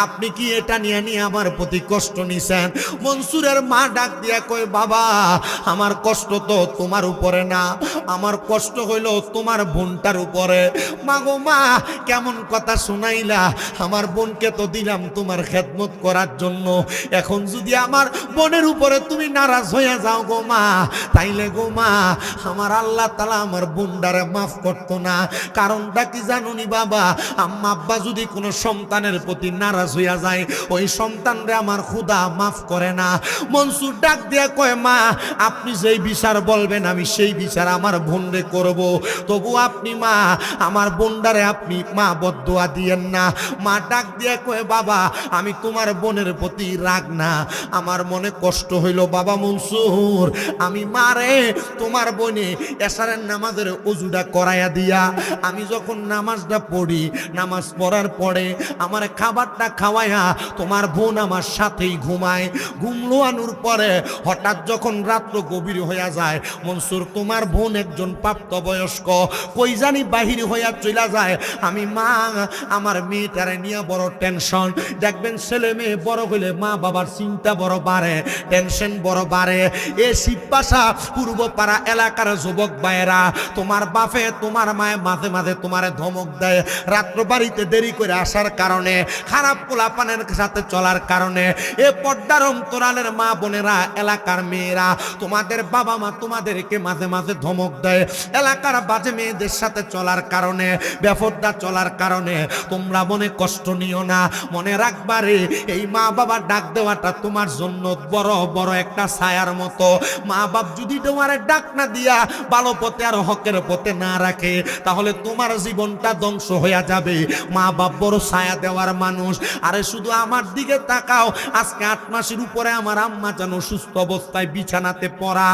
S1: আপনি কি এটা নিয়ে আমার প্রতি কষ্ট নিছেন? মনসুরের মা ডাক দিয়া কয়, বাবা, আমার কষ্ট তো তোমার উপরে না, আমার কষ্ট হইল তোমার বোনটার উপরে। মাগো মা, কেমন কথা শুনাইলা, আমার বোনকে তো দিলাম তোমার খেদমত করার জন্য, এখন যদি আমার বোনের উপরে তুমি নারাজ হইয়া যাও গো মা, তাইলে গো মা আমার আল্লাহ তাআলা আমার বোনটারে মাফ করতো না। কারণটা কি জানুনি বাবা, আম্মা আব্বা যদি কোনো সন্তানের প্রতি নারাজ হইয়া যায়, ওই সন্তানরে আমার খোদা মাফ করে না। মনসুর ডাক দিয়া কয়, মা, আপনি যেই বিচার বলবেন আমি সেই বিচার আমার বোনরে করব, তবু আপনি মা আমার বোনটারে আপনি মা বদদুয়া দিয়েন না। মা ডাক দিয়া কয়, বাবা, আমি তোমার বোনের প্রতি রাগ না, আমার মনে কষ্ট হইল বাবা মনসুর, আমি মারে তোমার বোনে এশারের নামাজের ওযুটা করাইয়া দিয়া আমি যখন নামাজটা পড়ি, নামাজ পড়ার পরে আমার খাবারটা খাওয়াইয়া তোমার বোন আমার সাথেই ঘুমায়। ঘুমলো আনুর পরে হঠাৎ যখন রাত্র গভীর হইয়া যায়, মনসুর তোমার বোন একজন প্রাপ্তবয়স্ক, কই জানি বাহির হইয়া চলে যায়। আমি মা আমার মেয়েটারে নিয়ে বড় টেনশন। দেখবেন ছেলে মেয়ে বড় হইলে মা বাবার চিন্তা বড় বাড়ে, টেনশন বড় বাড়ে। এ শিবপাশা পূর্বপাড়া এলাকার যুবক ভাইয়েরা, তোমার বাপে তোমার মায়ে মাঝে মাঝে তোমারে ধমক দেয়, রাত্র বাড়িতে দেরি করে আসার কারণে, খারাপ পোলাপানের সাথে চলার কারণে। এ পর্দার অন্তরালের মা বোনেরা, এলাকার মেয়েরা, তোমাদের বাবা মা তোমাদেরকে মাঝে মাঝে ধমক দেয়, এলাকার বাজে মেয়েদের সাথে চলার কারণে, বেপরদা চলার কারণে। তোমরা মনে কষ্ট নিও না, মনে রাখবারে এই মা বাবার ডাক দেওয়াটা তোমার জন্য বড় বড় একটা ছায়ার মতো। মা বাপ যদি তোমার ডাক না দিয়া ভালো পথে আর হকের পথে না রাখে, তাহলে তোমার জীবনটা ধ্বংস হয়ে যাবে। মা বাপ বড় ছায়া দেওয়ার মানুষ। আরে শুধু আমার দিকে তাকাও, আজকে 8 মাসের উপরে আমার আম্মা জান অসুস্থ অবস্থায় বিছানাতে পড়া।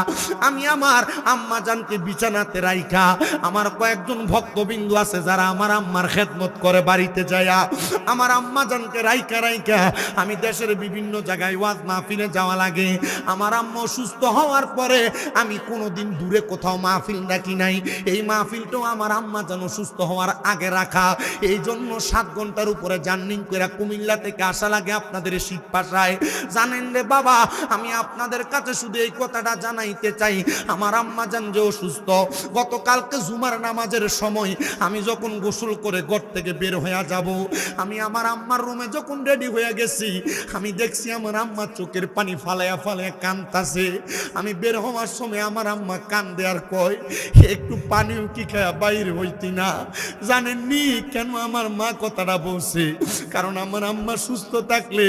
S1: আমি আমার আম্মা জানকে বিছানাতে রাইখা, আমার কয়েকজন ভক্তবিন্দু আছে যারা আমার আম্মার খেদমত করে বাড়িতে যায়া, আমার আম্মা জানকে রাইখা রাইখা আমি দেশের বিভিন্ন জায়গায় ওয়াজ মাহফিলে যাওয়া লাগে। আমার আম্মা অসুস্থ হওয়ার পরে আমি কোনোদিন দূরে কোথাও মাহফিল রাখি নাই। এই মাহফিলটাও আমার আম্মা যেন অসুস্থ হওয়ার আগে রাখা। এই জন্য 7 ঘন্টার উপরে জার্নি করে কুমিল্লা থেকে আসা লাগে আপনাদের শীত পাশায়। জানেন রে বাবা, আমি আপনাদের কাছে শুধু এই কথাটা জানাইতে চাই, আমার আম্মা জান যে অসুস্থ, গতকালকে জুমার নামাজের সময় আমি যখন গোসল করে ঘর থেকে বের হয়ে যাব, আমি আমার আম্মার রুমে যখন রেডি হয়ে গেছি, আমি দেখছি আমার আম্মা চোখের পানি ফালাইয়া ফালাইয়া কাঁদতাছে। আমি বের হওয়ার সময় আমার আম্মা কান্দে আর কয়, একটু পানিও কি খায়া বাইরে হইতি না? জানেননি কেন আমার মা কথাটা বলছে? কারণ আমার আম্মা সুস্থ থাকলে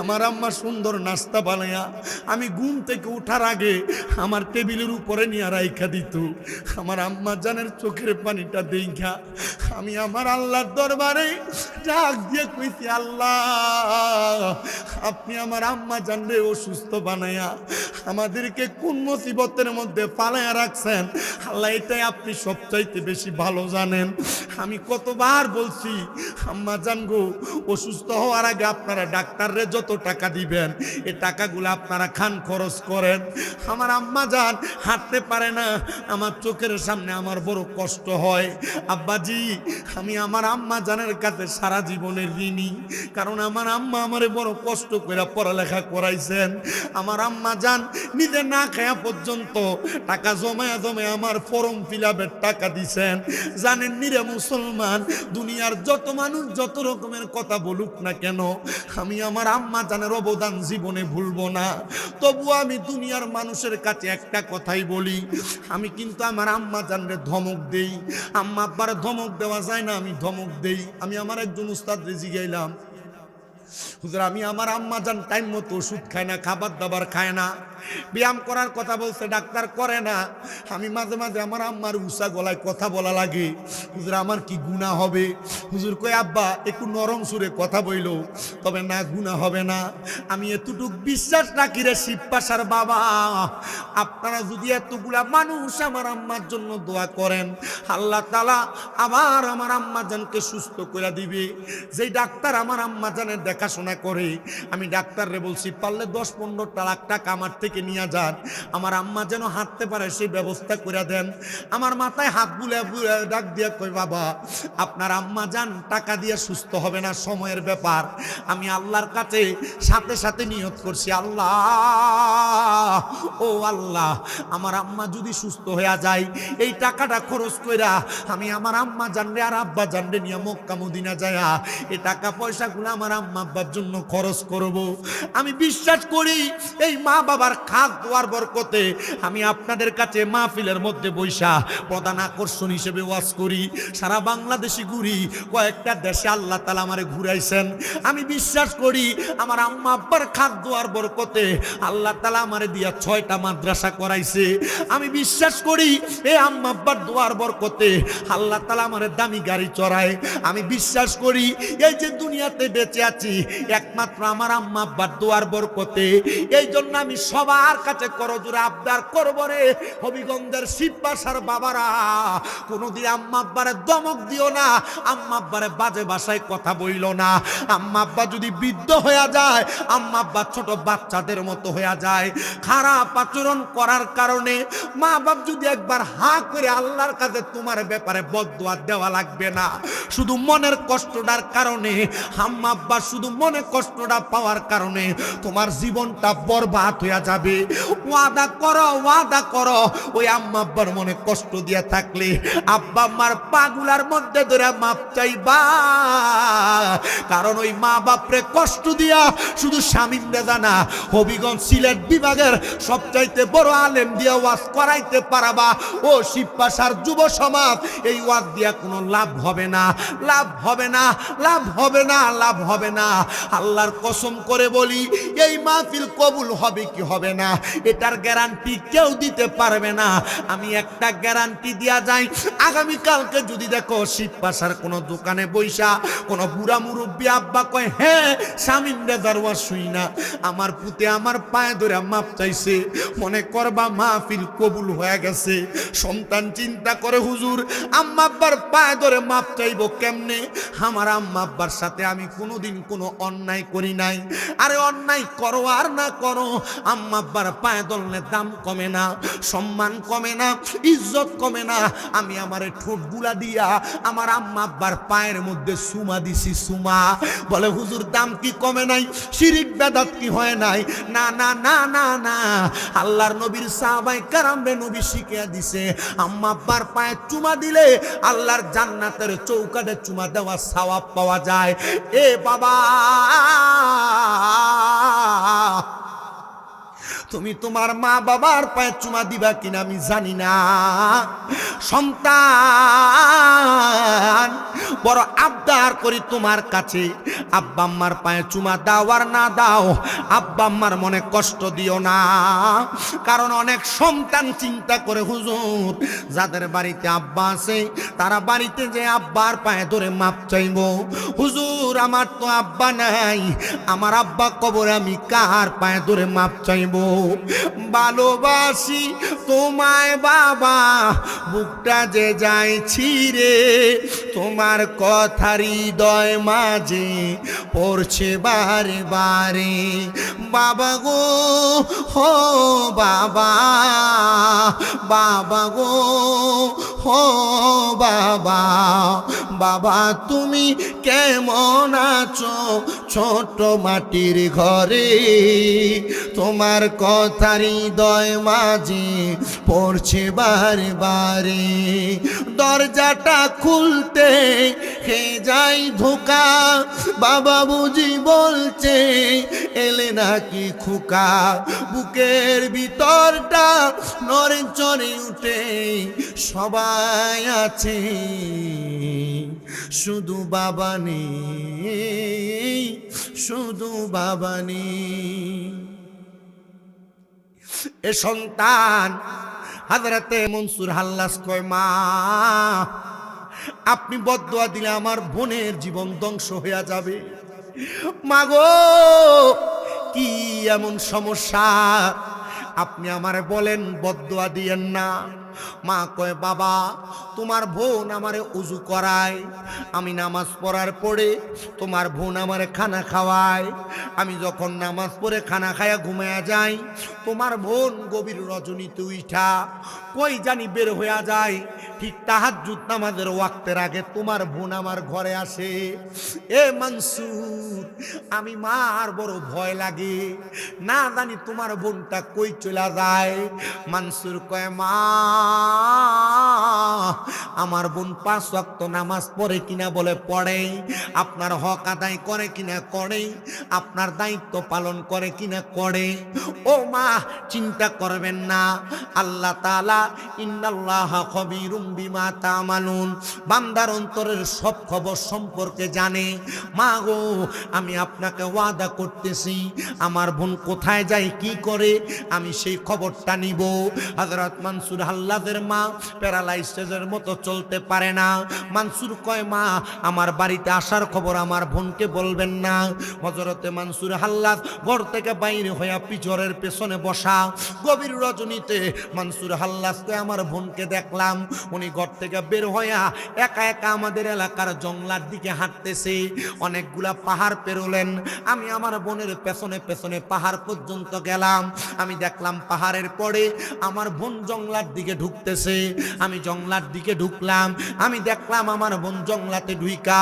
S1: আমার আম্মা সুন্দর নাস্তা বানায়া আমি ঘুম থেকে ওঠার আগে আমার টেবিলের উপরে নিয়ে রাইখা দিত। আমার আম্মা জানের চোখের পানিটা দেখা আমি আমার আল্লাহর দরবারে ডাক দিয়ে কইছি, আল্লাহ আপনি আমার আম্মা জানরে অসুস্থ বানায়া আমাদেরকে কোন মুসিবতের মধ্যে ফালায়া রাখছেন, আল্লাহ এটাই আপনি সবচাইতে বেশি ভালো জানেন। আমি কতবার বলছি, আম্মা জান গো, অসুস্থ হওয়ার আগে আপনারা ডাক্তাররে যত টাকা দিবেন এই টাকাগুলো আপনারা খান খরচ করেন। আমার আম্মা জান হাঁটতে পারে না, আমার চোখের সামনে আমার বড় কষ্ট হয়। আব্বাজি, আমি আমার আম্মা জানের কাছে সারা জীবনের ঋণী, কারণ আমার আম্মা আমারে বড় কষ্ট করে পড়ালেখা করাইছেন। আমার আম্মা জান নিজে না খায়া পর্যন্ত টাকা জমায়া জমায়া আমার ফর্ম ফিলাপের টাকা দিছেন। জানেন নিরে মুসলমান, দুনিয়ার যত মানুষ যত রকমের কথা বলুক না কেন, আমি আমার আম্মা জানের অবদান জীবনে ভুলবো না। তবু আমি দুনিয়ার মানুষের কাছে একটা কথাই বলি, আমি কিন্তু আমার আম্মা জানরে ধমক দেই। আম্মা আব্বার ধমক দেওয়া যায় না, আমি ধমক দেই। আমি আমার একজন উস্তাদরে জিগাইলাম, হুজুর আমি আমার আম্মা জান টাইম মতো ওষুধ খায় না, খাবার দাবার খায় না, ব্যায়াম করার কথা বলছে ডাক্তার করে না, আমি মাঝে মাঝে আমার আম্মার উষা গলায় কথা বলা লাগে, হুজুর আমার কি গুনাহ হবে? হুজুর কই আব্বা একটু নরম সুরে কথা বইল, তবে না গুনাহ হবে না। আমি এতটুক বিশ্বাস রাখি রে শিবপাশার বাবা, আপনারা যদি এতগুলা মানুষ আমার আম্মার জন্য দোয়া করেন, আল্লাহ তাআলা আবার আমার আম্মা জানকে সুস্থ করে দিবে। যেই ডাক্তার আমার আম্মা জানের দেখাশোনা করে, আমি ডাক্তাররে বলছি পারলে 10-15 লাখ টাকা আমার থেকে নিয়ে যান, আমার আম্মা যেন হাঁটতে পারে সেই ব্যবস্থা করে দেন। আমার মাথায় হাত বুলে ডাক দিয়ে কই, বাবা আপনার আম্মা জান টাকা দিয়ে সুস্থ হবে না, সময়ের ব্যাপার। আমি আল্লাহর কাছে সাথে সাথে নিয়ত করছি, আল্লাহ ও আল্লাহ, আমার আম্মা যদি সুস্থ হয়ে যায়, এই টাকাটা খরচ কইরা আমি আমার আম্মা জানরে আর আব্বা জানরে নিয়ে মক্কা মদিনা যায়া এই টাকা পয়সাগুলো আমার আম্মা আব্বার জন্য খরচ করব। আমি বিশ্বাস করি এই মা বাবার খাদ দোয়ার বরকতে আমি আপনাদের কাছে মাহফিলের মধ্যে বৈশা প্রধান আকর্ষণ হিসেবে ওয়াজ করি, সারা বাংলাদেশে ঘুরি, কয়েকটা দেশে আল্লাহ তাআলা আমারে ঘুরাইছেন। আমি বিশ্বাস করি আমার আম্মা আব্বার খাদ দোয়ার বরকতে আল্লাহ তাআলা আমারে দিয়া 6টা মাদ্রাসা করাইছে। আমি বিশ্বাস করি এই আম্মা আব্বার দোয়ার বরকতে আল্লাহ তাআলা আমারে দামি গাড়ি চড়ায়। আমি বিশ্বাস করি এই যে দুনিয়াতে বেঁচে আছি একমাত্র আমার আম্মা আব্বার দোয়ার বরকতে। এই জন্য আমি সবার কাছে করজোড়ে আবদার করব রে হবিগঞ্জের শিবপাশার বাবারা, কোনদিন আম্মা আব্বারে দমক দিও না, আম্মা আব্বারে বাজে ভাষায় কথা বইল না। আম্মা আব্বা যদি বৃদ্ধ হয়ে যায়, আম্মা আব্বা ছোট বাচ্চাদের মতো হয়ে যায়, খারাপ আচরণ করার কারণে মা বাপ যদি একবার হা করে আল্লাহর কাছে তোমার ব্যাপারে বদদোয়া দেওয়া লাগবে না। শুধু মনের কষ্টটার কারণে, আম্মা আব্বা শুধু মনে কষ্টটা পাওয়ার কারণে তোমার জীবনটা বরবাদ হয়ে যাবে। ওয়াদা করো, ওয়াদা করো, ওই আম্মা আব্বার মনে কষ্ট দিয়া থাকলে আব্বা আম্মার পাগুলার মধ্যে ধরে মাপ চাইবা। কারণ ওই মা বাপরে কষ্ট দিয়া শুধু স্বামী দেদা না, হবিগঞ্জ সিলেট বিভাগের সবচাইতে বড় আলেম দিয়া ওয়াজ করাইতে পারবা। ও শিবপাশার যুব সমাজ, এই ওয়াজ দিয়া কোনো লাভ হবে না, লাভ হবে না, লাভ হবে না, লাভ হবে না। আল্লাহর কসম করে বলি, এই মাহফিল কবুল হবে কি হবে না এটার গ্যারান্টি কেউ দিতে পারবে না। আমি একটা গ্যারান্টি দিয়া যাই, আগামীকালকে যদি দেখো শিবপাশার কোনো দোকানে বইসা কোনো বুড়া মুরব্বী আব্বা কয় হ্যাঁ শামীম রেজার ওয়াজ শুই না, আমার পুতে আমার পায়ে ধরে মাপ চাইছে, মনে করবা মাহফিল কবুল হয়ে গেছে। সন্তান চিন্তা করে হুজুর আম্মা আব্বার পায়ে ধরে মাপ চাইবো কেমনে? আমার আম্মা আব্বার সাথে আমি কোনোদিন কোনো অন্যায় করি নাই। আরে অন্যায় করো আর না করো, আম্মা আব্বার পায়ে ধরলে দাম কমে না, সম্মান কমে না, ইজ্জত কমে না। আমি আমার ঠোঁট গুলা দিয়া আমার আম্মা আব্বার পায়ের মধ্যে সুমা দিছি, সুমা। বলে হুজুর দাম কি কমে নাই? শিরিক বেদাত কি হয় নাই? না না না না না, আল্লাহর নবীর সাহাবায়ে কেরামরে নবী শিখিয়ে দিছে আম্মা আব্বার পায়ে চুমা দিলে আল্লাহর জান্নাতের চৌকাঠে চুমা দেওয়া সওয়াব পাওয়া যায়। এ বাবা, তুমি তোমার মা বাবার পায়ে চুমা দিবা কিনা আমি জানি না। সন্তান বড় আবদার করি তোমার কাছে, আব্বা আম্মার পায়ে চুমা দাও আর না দাও, আব্বা আম্মার মনে কষ্ট দিও না। কারণ অনেক সন্তান চিন্তা করে হুজুর যাদের বাড়িতে আব্বা আছে তারা বাড়িতে যে আব্বার পায়ে ধরে মাপ চাইব। হুজুর আমার তো আব্বা নাই, আমার আব্বা কবরে আমি কার পায়ে ধরে মাপ চাইব? ভালোবাসি তোমায় বাবা, বুকটা যে যায় ছিঁড়ে, তোমার কথা হৃদয় মাঝে পড়ছে বারে বারে। বাবা গো হো বাবা, বাবা গো হো বাবা, বাবা তুমি কেমন আছো ছোট মাটির ঘরে? তোমার কথা হৃদয় মাঝে পড়ছে বারে বারে। দরজাটা খুলতে হে যাই ধোকা, বাবা বুঝি বলছে এলে নাকি খোকা। বুকের ভিতরটা নড়ে চড়ে উঠে, সবাই আছে শুধু বাবা নেই, শুধু বাবা নেই। এ সন্তান হযরতে মনসুর হাল্লাস কয় মা আপনি বদদুয়া দিলে আমার বোনের জীবন ধ্বংস হয়ে যাবে। মাগো কি এমন সমস্যা আপনি আমারে বলেন বদদুয়া দিয়েন না। মা কয় বাবা তোমার বোন আমারে উজু করায়, আমি নামাজ পড়ার পরে তোমার বোন আমারে খানা খাওয়ায়, আমি যখন নামাজ পড়ে খানা খায়া ঘুমায়া যাই তোমার বোন গভীর রজনীতে উঠা কই জানি বের হইয়া যায়। ঠিক তাহাজ্জুদ নামাজের ওয়াক্তের আগে তোমার বোন আমার ঘরে আসে। এ মনসুর আমি মার বড় ভয় লাগে, না জানি তোমার বোনটা কই চলে যায়। মনসুর কয় মা আমার বোন 5 ওয়াক্ত নামাজ পড়ে কিনা বলে পড়ে, আপনার হক আদায় করে কিনা করে, আপনার দায়িত্ব পালন করে কিনা করে। ও মা চিন্তা করবেন না, আল্লাহ তাআলা ইন্নাল্লাহা খবীরুম বিমা তা'মালুন, বান্দার অন্তরের সব খবর সম্পর্কে জানে। মা গো আমি আপনাকে ওয়াদা করতেছি আমার বোন কোথায় যায় কি করে আমি সেই খবরটা নিব। হযরত মনসুর হাল্লাদের মা প্যারালাইসিসের মতো চলতে পারে না। মনসুর কয় মা আমার বাড়িতে আসার খবর আমার বোনকে বলবেন না। হযরতে মনসুর হাল্লাদ ঘর থেকে বাইরে হইয়া পিছরের পেছনে বসা। গভীর রজনীতে মনসুর হাল্লাদকে আমার বোনকে দেখলাম উনি ঘর থেকে বের হইয়া একা একা আমাদের এলাকার জঙ্গলার দিকে হাঁটতেছে। অনেকগুলা পাহাড় পেরোলেন, আমি আমার বোনের পেছনে পেছনে পাহাড় পর্যন্ত গেলাম। আমি দেখলাম পাহাড়ের পরে আমার বোন জঙ্গলার দিকে ঢুকতেছে। আমি জঙ্গলার দিকে ঢুকলাম, আমি দেখলাম আমার বোন জঙ্গলাতে ঢুইকা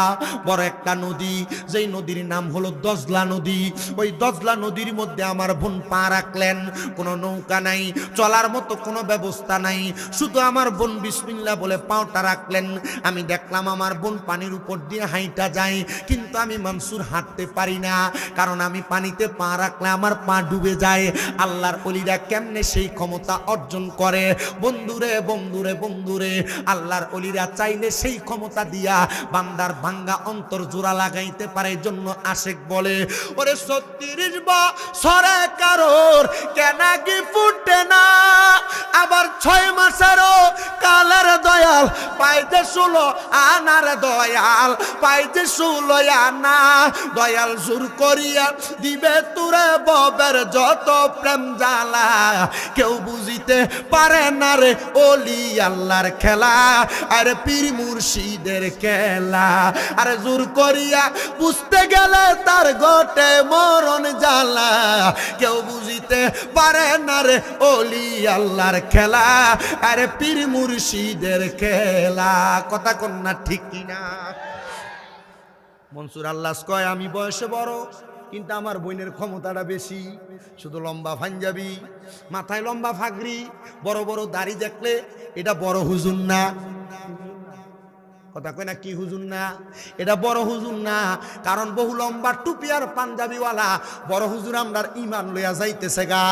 S1: বড় একটা নদী, যেই নদীর নাম হলো দজলা নদী। ওই দজলা নদীর মধ্যে আমার বোন পা রাখলেন। কোনো নৌকা নাই, চলার মতো কোনো ব্যবস্থা নাই, শুধু আমার বোন বিসমিল্লাহ বলে পাওটা রাখলেন। আমি দেখলাম আমার বোন পানির উপর দিয়ে হাইটা যায়, কিন্তু আমি মনসুর হাঁটতে পারি না, কারণ আমি পানিতে পা রাখলে আমার পা ডুবে যায়। আল্লাহর ওলিরা কেমনে সেই ক্ষমতা অর্জন করে? বন্ধু বন্ধুরে বন্ধুরে বন্ধুরে, আল্লাহর ওলিরা চাইলে সেই ক্ষমতা দিয়া বান্দার ভাঙ্গা অন্তর জোড়া লাগাইতে পারে। জন্য আশেক বলে, ওরে 36 বছরে কারোর কেনাকি ফুটে না, আবার 6 মাসেরও কালের দয়াল পাইতে 16 আনার দয়াল পাইতে 16 আনা। দয়াল জোর করিয়া দিবে তোরে ববের যত প্রেম জ্বালা, কেউ বুঝিতে পারে না রে ওলি আল্লাহর খেলা, আরে পীর মুর্শিদের খেলা। আরে জোর করিয়া বুঝতে গেলে তার গোটে মরণ জ্বালা, কেউ বুঝিতে পারে না রে ওলি আল্লাহর খেলা, আরে পীর মুর্শিদের খেলা। কথা কন্যা ঠিক কিনা? মনসুর আল্লাহ কয়, আমি বয়সে বড় কিন্তু আমার বোনের ক্ষমতাটা বেশি। শুধু লম্বা পাঞ্জাবি, মাথায় লম্বা ফাগরি, বড় বড় দাড়ি দেখলে এটা বড় হুজুর না। কথা কয় না, কি হুজুর না? এটা বড় হুজুর না, কারণ বহু লম্বা টুপি আর পাঞ্জাবিওয়ালা বড় হুজুর আমরা ইমান লইয়া যাইতেছে গা।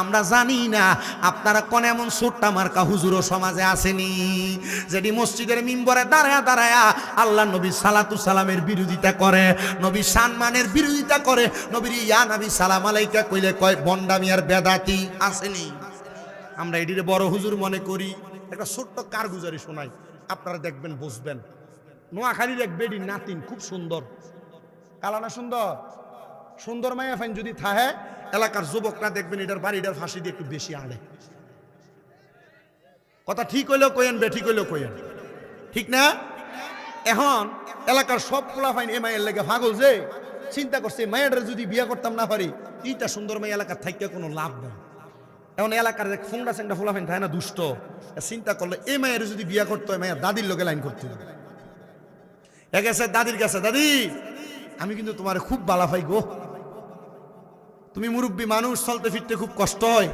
S1: আমরা জানি না আপনারা কোন এমন ছোট্টা মার্কা হুজুরও সমাজে আসেনি, যেটি মসজিদের মিম্বরে দাঁড়ায়া দাঁড়ায়া আল্লাহ নবী সালাতু সালামের বিরোধিতা করে, নবী সম্মানের বিরোধিতা করে, নবীর ইয়া নবী সালাম আলাইকা কইলে কয় বন্ডামি আর বেদাতি। আসেনি? আমরা এটিরে বড় হুজুর মনে করি। একটা ছোট্ট কারগুজারি শোনাই, আপনারা দেখবেন বুঝবেন। নোয়াখালীর এক বেডির নাতিন খুব সুন্দর, কালানা সুন্দর, সুন্দর মায়া ফাইন যদি থাহে এলাকার যুবকরা দেখবেন এটার বাড়িটার ফাঁসি দিয়ে একটু বেশি আড়ে। কথা ঠিক হইলেও কইেন, বেঠিক হইলেও কইেন, ঠিক না? এখন এলাকার সব পোলা ফাইন এ মায়ের লেগে পাগল, যে চিন্তা করছে মায়ের যদি বিয়ে করতাম না পারি এইটা সুন্দর মেয়ে এলাকার থাকতে কোনো লাভ নেই। এখন এলাকার ফোনটা সেংটা ফোলা ফাইন থাকে না দুষ্ট, চিন্তা করলে এই মায়ের যদি বিয়ে করতে হয় মায়ের দাদির লোকে লাইন করতে হবে। গেছে দাদির কাছে, দাদি আমি কিন্তু তোমার খুব বালা পাই গো, তুমি মুরব্বী মানুষ, চলতে ফিরতে খুব কষ্ট হয়,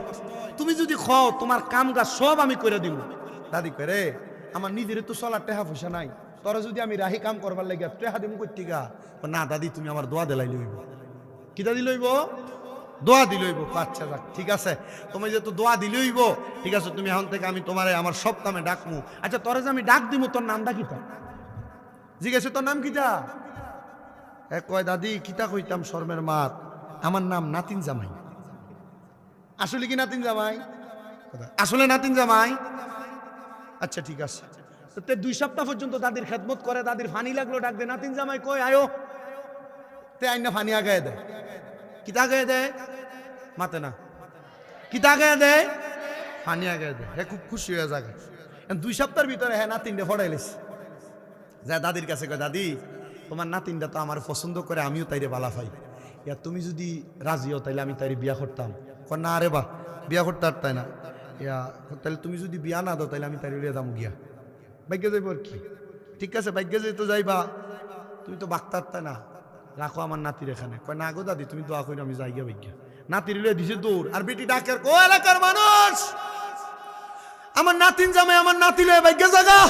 S1: তুমি যদি খাও তোমার কাম কাজ সব আমি করে দিব। দাদি কয়, রে আমার নিজের তো চলার টেহা পয়সা নাই, তোরা যদি আমি রাহি কাম করবার লাগে টেহা দিব করতে গা। না দাদি তুমি আমার দোয়া দিলাই লইব। কি দাদি লইব? দোয়া দিলইব। আচ্ছা যাক ঠিক আছে, তুমি যেহেতু দোয়া দিলইব ঠিক আছে, তুমি এখন থেকে আমি তোমারে আমার সব কামে ডাকমু। আচ্ছা তোরে যে আমি ডাক দিব তোর নামটা কিতা? জিজ্ঞেস তোর নাম কিতা? কয় দাদি কিতা কইতাম শর্মের মাত, আমার নাম নাতিন জামাই। আসলে কি নাতিন জামাই? আসলে নাতিন জামাই। আচ্ছা ঠিক আছে। 2 সপ্তাহ পর্যন্ত দাদির খেদমত করে, দাদির ফানি লাগলো ডাক দে, নাতিন জামাই কই আয়ো, তে আইনা ফানি আগায় দেয়। কিতা গায়ে দেয়? মাতে না। কিতা গায়ে দেয়? ফানি আগায় দেয়। হ্যাঁ খুব খুশি হয়ে যাবে। 2 সপ্তাহের ভিতরে হ্যাঁ নাতিনটা ফড়াইলিস, যা দাদির কাছে কয়, দাদি তোমার নাতিনটা তো আমার পছন্দ করে, আমিও তাইরে বালা পাই, ইয়া তুমি যদি রাজি হও তাইলে আমি তাইরে বিয়া করতাম। কয় না রে বা বিয়া করতে আর তাই না, ইয়া তাহলে তুমি যদি বিয়া না দাও তাইলে আমি তাইরে লিয়ে যাবো গিয়া। ভাগ্যে যাইব আর কি, ঠিক আছে ভাগ্যে যেতে যাইবা, তুমি তো বাগতার তাই না, রাখো আমার নাতির এখানে। কয় না গো দাদি তুমি দোয়া করি আমি যাই গিয়া ভাগ্যা। নাতির লিয়ে দিছে দৌড়, আর বেটি ডাকের কো এলাকার মানুষ আমার নাতিন জামাই আমার নাতি লয়ে ভাগ্যে জাগা।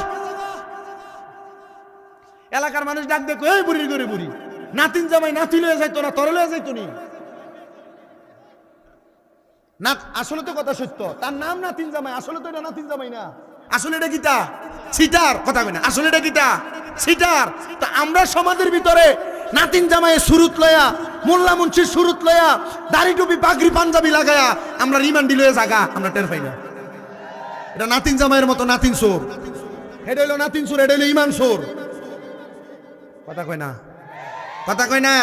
S1: এলাকার মানুষ ডাক দেখো, এই বুড়ির করে বুড়ি, নাতিন জামাই নাতি লয়ে যাইতো না, তোর লয়ে যাইতো নি না। আসলে তো কথা সত্য, তার নাম নাতিন জামাই, আসলে তো এটা নাতিন জামাই না, আসলে এটা কিতা সিটার। কথা কই না, আসলে এটা কিতা সিটার। তো আমরা সমাজের ভিতরে নাতিন জামাইয়ের সুরুত লয়া, মোল্লা মুন্সির সুরুত লয়া, দাড়ি টুপি পাগড়ি পাঞ্জাবি লাগায়া আমরা রিমান্ডি লয়ে জাগা, আমরা টের পাই না। এটা নাতিন জামাইয়ের মতো নাতিন সোর, এটা হইলো নাতিন সোর, এটা হইলো ইমান সোর। কথা কয় না, কথা কয় না।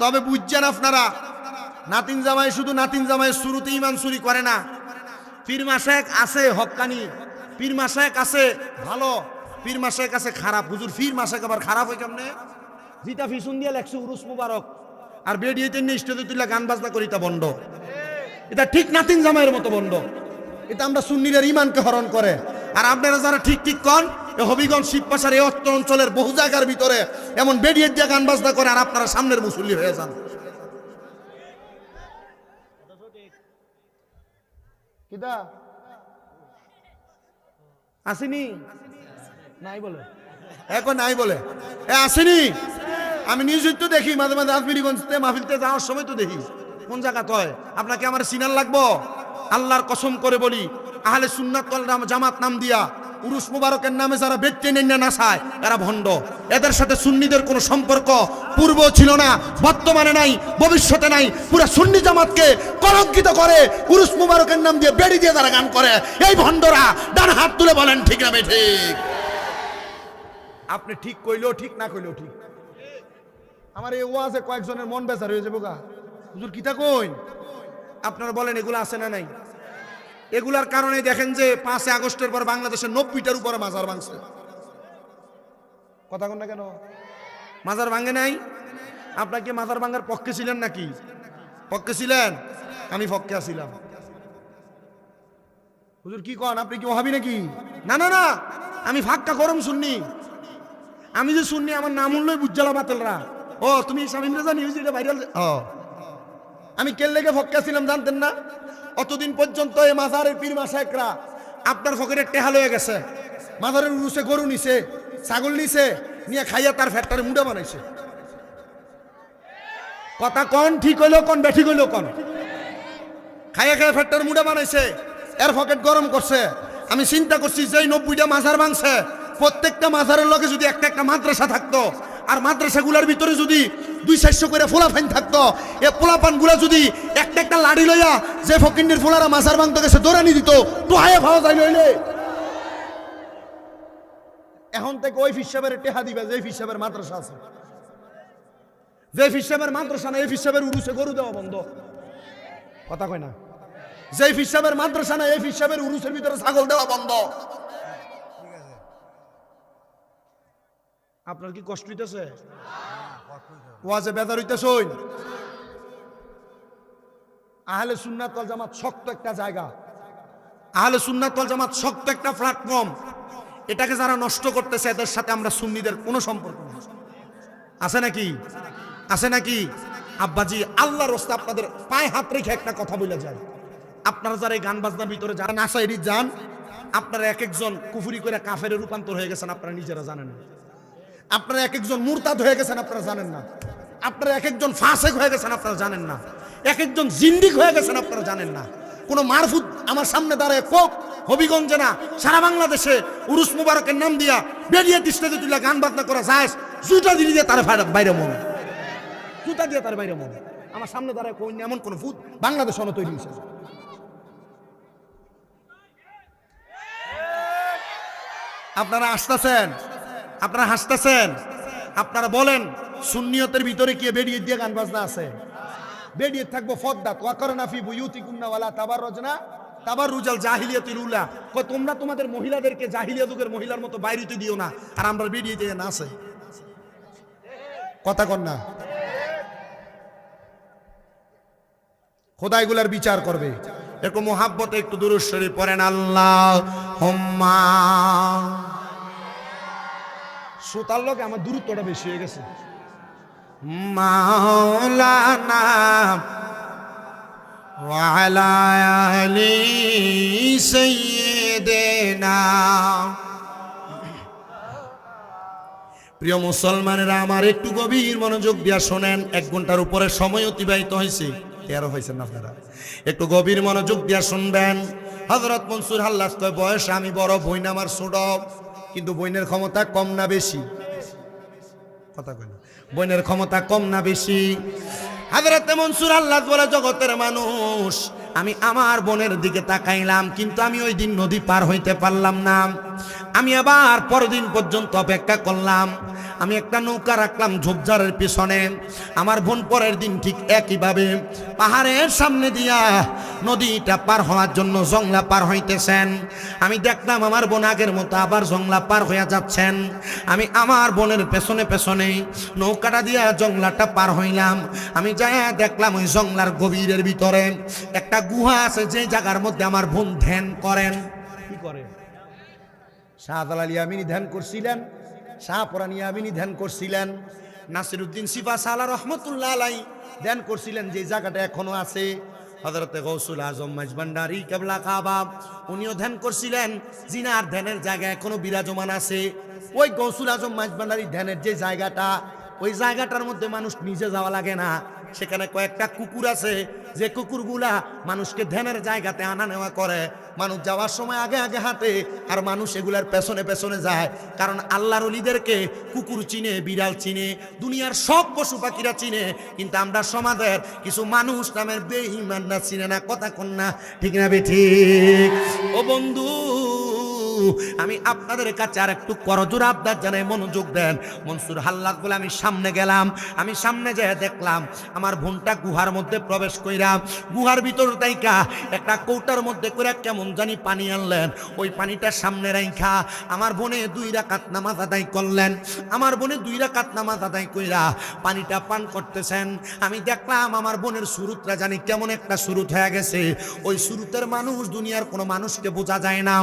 S1: তবে বুঝছেন আপনারা, নাতিন জামাই শুধু নাতিন জামাইয়ের শুরুতে ইমান চুরি করে না, পীর মাশায়েখ আছে হক্কানি, পীর মাশায়েখ আছে ভালো, পীর মাশায়েখ আছে খারাপ। হুজুর পীর মাশায়েখ আবার খারাপ হয় কেমনে? জিতা ফিসুন দিয়ে লেখছে উরুস মুবারক, আর বেডিয়েতে স্টেজে তুলে গান বাজনা করি, তা বন্ধ। এটা ঠিক নাতিন জামাইয়ের মতো বন্ধ। এটা আমরা সুন্নিদের ইমানকে হরণ করে। আর আপনারা যারা ঠিক ঠিক কন, হবিগঞ্জ শিবপাশার এই অত্র অঞ্চলের বহু জায়গার ভিতরে এমন বেডিয়ে দিয়ে গান বাজনা করে, আর আপনারা সামনের মুসল্লি হয়ে যান। কিদা আসেনি? নাই বলে, এখন নাই বলে আসেনি। আমি নিউজ তো দেখি মাঝে মাঝে, আজমিরিগঞ্জতে মাহফিলতে যাওয়ার সময় তো দেখি। কোন জায়গা হয় আপনাকে আমার সিনার লাগবো? আল্লাহর কসম করে বলি, আহলে সুন্নাত ওয়াল জামাত নাম দিয়া উরুস মুবারকের নামে যারা বেটে নেন না নাসায়, এরা ভণ্ড। এদের সাথে সুন্নিদের কোনো সম্পর্ক পূর্ব ছিল না, বর্তমানে নাই, ভবিষ্যতে নাই। পুরো সুন্নি জামাতকে কলঙ্কিত করে উরুস মুবারকের নাম দিয়ে বেড়ি দিয়ে তারা গান করে। এই ভণ্ডরা ডান হাত তুলে বলেন ঠিক না বেঠিক? আপনি ঠিক কইলেও ঠিক, না কইলেও ঠিক।
S2: আমার এই ওয়াজে কয়েকজনের মন বেজার হয়ে যাবো গা, হুজুর কিতা কইন?
S1: আপনারা বলেন এগুলো আছে না নাই? এগুলার কারণে দেখেন যে 5 আগস্টের পর বাংলাদেশে 90টার উপরে মাজার ভাঙছে।
S2: কথা কন না কেন?
S1: মাজার ভাঙে নাই? আপনার কি মাজার ভাঙার পক্ষে ছিলেন নাকি? পক্ষে ছিলেন? আমি পক্ষে ছিলাম।
S2: হুজুর কি কন, আপনি কি ওহাবি নাকি?
S1: না না না, আমি ফাক্কা গরম শুননি। আমি যে শুননি আমার নাম উল্লই বুঝালা বাতেলরা। ও তুমি শামীম রেজা নিউজ এটা ভাইরাল। আমি কেল লেগে ফক্কা ছিলাম জানতেন না? অতদিন পর্যন্ত এই মাজারের পীর মাশায়েখরা আপনার ফকিরের টেহা লয়ে গেছে। মাজারের উরুসে গরু নিছে, ছাগল নিছে, নিয়ে খাইয়া তার ফ্যাক্টরি মুডা বানাইছে। কথা কন ঠিক হইলো কন বেঠিক হইলো কন? খাইয়া খাইয়া ফ্যাক্টরি মুডা বানাইছে, এর পকেট গরম করছে। আমি চিন্তা করছি যে 90টা মাজার ভাঙছে, প্রত্যেকটা মাজারের লগে যদি একটা একটা মাদ্রাসা থাকতো, আর মাদ্রাসাগুলোর ভিতরে যদি 200-400 করে ফোলাফাইন থাকতো, এই পোলাপান গুলা যদি একটা একটা লাড়ি লইয়া যে ফকিন্নির ফোলারা মাজার ভাঙতে গেছে দৌড়ানি দিত, টোহাইয়া ভাওয়া যায় লইলে। এখন থেকে ওই ফিসাবের টেহা দিবে যে ফিসাবের মাদ্রাসা আছে। যে ফিসাবের মাদ্রাসা না, এই ফিসাবের উরুসে গরু দেওয়া বন্ধ। কথা কয় না? যে ফিসাবের মাদ্রাসা না, এই ফিসাবের উরুসের ভিতরে ছাগল দেওয়া বন্ধ। আপনার কি কষ্ট হইতেছে? ওয়াজে বেজার হইতেছে? আহলে সুন্নাত ওয়াল জামাত শক্ত একটা জায়গা, আহলে সুন্নাত ওয়াল জামাত শক্ত একটা প্ল্যাটফর্ম। এটাকে যারা নষ্ট করতেছে এদের সাথে আমরা সুন্নিদের কোনো সম্পর্ক নেই। আছে নাকি? আছে নাকি? আব্বাজি আল্লাহর রাস্তা আপনাদের পায়ে হাত রেখে একটা কথা বলে যায়, আপনারা যারা এই গান বাজনার ভিতরে যারা নাসাইরি যান, আপনারা এক একজন কুফরি করে কাফেরে রূপান্তর হয়ে গেছেন, আপনারা নিজেরা জানেন না। আপনারা এক একজন মুরতাদ হয়ে গেছেন, আপনারা জানেন না। আপনারা এক একজন ফাসেক হয়ে গেছেন, আপনারা জানেন না। এক একজন জিন্দিক হয়ে গেছেন, আপনারা জানেন না। কোন মারফুদ আমার সামনে দাঁড়ায় কোক হবিগঞ্জে না সারা বাংলাদেশে উরুস মুবারকের নাম দিয়া বেরিয়ে দৃষ্টিতে তুলে গান বাজনা করা যায়, জুতা দিয়ে তার বাইরে মন, জুতা দিয়ে তার বাইরে মন। আমার সামনে দাঁড়ায় কোন এমন কোন ফুদ বাংলাদেশ অন তৈরি হয়েছে? আপনারা আসতেছেন, আপনারা হাসতেছেন। আপনারা বলেন সুন্নিয়তের ভিতরে কি বেরিয়ে দিয়ে গান বাজনা আছে? বেরিয়ে থাকবো ফদ্দাত ওয়াকরনা ফি বুয়ুতিকুন্না ওয়ালা তাবাররুজনা তাবাররুজাল জাহিলিয়াতিল উলা। কই তোমরা তোমাদের মহিলাদেরকে জাহিলিয়া যুগের মহিলার মতো বাইরেতে দিও না, আর আমরা বেরিয়ে দিয়ে না আছে। কথা কন না? খোদাইগুলার বিচার করবে। একটু মোহাব্বতে একটু দুরূদ শরীফ পড়েন। আল্লাহুম্মা। শ্রোতার লোক আমার দূরত্বটা বেশি হয়ে গেছে। মাওলানা ওয়া আলা আলি সাইয়্যিদিনা। প্রিয় মুসলমানেরা আমার একটু গভীর মনোযোগ দিয়া শোনেন। 1 ঘন্টার উপরে সময় অতিবাহিত হয়েছে, 13 হয়েছেন আপনারা। একটু গভীর মনোযোগ দিয়া শুনবেন। হযরত মনসুর হাল্লাজ কয় বয়সে আমি বড়, বইন আমার ছোট, কিন্তু বইনের ক্ষমতা কম না বেশি? কথা কই না? বইনের ক্ষমতা কম না বেশি? হযরত মনসুর হাল্লাজ বলে জগতের মানুষ, আমি আমার বোনের দিকে তাকাইলাম, কিন্তু আমি ওই দিন নদী পার হইতে পারলাম না। আমি আবার পরদিন পর্যন্ত অপেক্ষা করলাম। আমি একটা নৌকা রাখলাম ঝোপঝাড়ের পিছনে। আমার বোন পরের দিন ঠিক একইভাবে পাহাড়ের সামনে দিয়া নদীটা পার হওয়ার জন্য জংলা পার হইতেছেন। আমি দেখলাম আমার বোন আগের মতো আবার জংলা পার হয়ে যাচ্ছেন। আমি আমার বোনের পেছনে পেছনে নৌকাটা দিয়া জংলাটা পার হইলাম। আমি যাই দেখলাম ওই জংলার গভীরের ভিতরে একটা গুহা আছে, যে জায়গার মধ্যে আমার বোন ধ্যান করেন। কি করেন? শাহজালাল ইয়ামিনী ধ্যান করছিলেন, শাহপরান ইয়ামিনী ধ্যান করছিলেন, নাসিরউদ্দিন সিফা সালা রহমতুল্লাহ আলাই ধ্যান করছিলেন। যে জায়গাটা এখনো আছে, হযরতে গৌসুল আজম মাইজভান্ডারী কেবলা কাবা উনিও ধ্যান করছিলেন। জিনার ধ্যানের জায়গা এখনো বিরাজমান আছে। ওই গৌসুল আজম মাইজভান্ডারী ধ্যানের যে জায়গাটা, ওই জায়গাটার মধ্যে মানুষ নিজে যাওয়া লাগে না, সেখানে কয়েকটা কুকুর আছে, যে কুকুরগুলা মানুষকে ধ্যানের জায়গাতে আনা নেওয়া করে। মানুষ যাওয়ার সময় আগে আগে হাঁটে, আর মানুষ এগুলার পেছনে পেছনে যায়। কারণ আল্লাহর ওলিদেরকে কুকুর চিনে, বিড়াল চিনে, দুনিয়ার সব পশু পাখিরা চিনে, কিন্তু আমরা সমাজের কিছু মানুষ নামের বেঈমানরা চিনে না। কথা কন না, ঠিক না বেঠিক? ও বন্ধু, আমি আপনাদের কাছে আর একটু করজোর আবদার জানাই, মনোযোগ দেন। মনসুর হাল্লাদ বলে আমি সামনে গেলাম। আমি সামনে যেয়ে দেখলাম আমার বোনটা গুহার মধ্যে প্রবেশ কইরাম। গুহার ভিতর তাইকা একটা কৌটার মধ্যে করে কেমন জানি পানি আনলেন। ওই পানিটা সামনে রাইখা আমার বোনে 2 রাকাত নামাজ আদায় করলেন। আমার বোনে 2 রাকাত নামাজ আদায় কইরা পানিটা পান করতেছেন। আমি দেখলাম আমার বোনের সুরুতরা জানি কেমন একটা সুরুত হয়ে গেছে। ওই সুরুতের মানুষ দুনিয়ার কোনো মানুষকে বোঝা যায় না।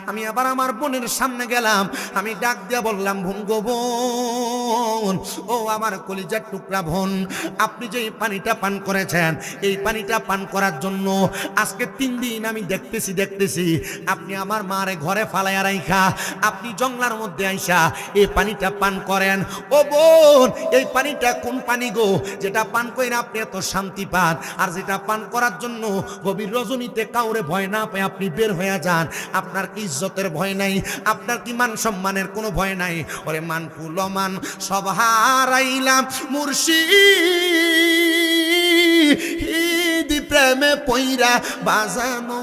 S1: আমি আবার আমার বোনের সামনে গেলাম। আমি ডাক দিয়া বললাম, বোন গো বোন, ও আমার কলিজার টুকরা বোন, আপনি যে এই পানিটা পান করেছেন, এই পানিটা পান করার জন্য আজকে 3 দিন আমি দেখতেছি আপনি আমার মারে ঘরে ফালাইয়া রাইখা আপনি জঙ্গলার মধ্যে আইসা এই পানিটা পান করেন। ও বোন, এই পানিটা কোন পানি গো, যেটা পান কইরা আপনি এত শান্তি পান, আর যেটা পান করার জন্য গভীর রজনীতে কাউরে ভয় না পেয়ে আপনি বের হয়ে যান? আপনার কি ইজ্জতের ভয় নাই? আপনার কি মান সম্মানের কোনো ভয় নাই? ওরে মান কুলমান সব হারাইলাম মুর্শিদ প্রেমে পইরা বাজানো,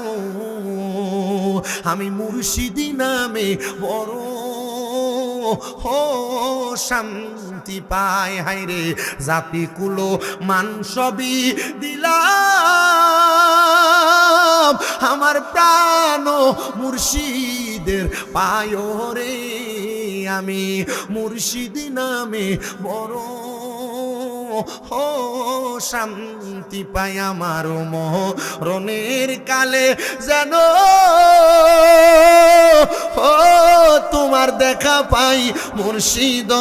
S1: আমি মুর্শিদি নামে বড় শান্তি পাই। হাইরে জাতি কুলো মান সবই দিলাম, আমার প্রাণ মুর্শিদের পায় রে, আমি মুর্শিদি নামে বড় শান্তি পাই। আমার মরণের কালে যেন তোমার দেখা পাই মুর্শিদ,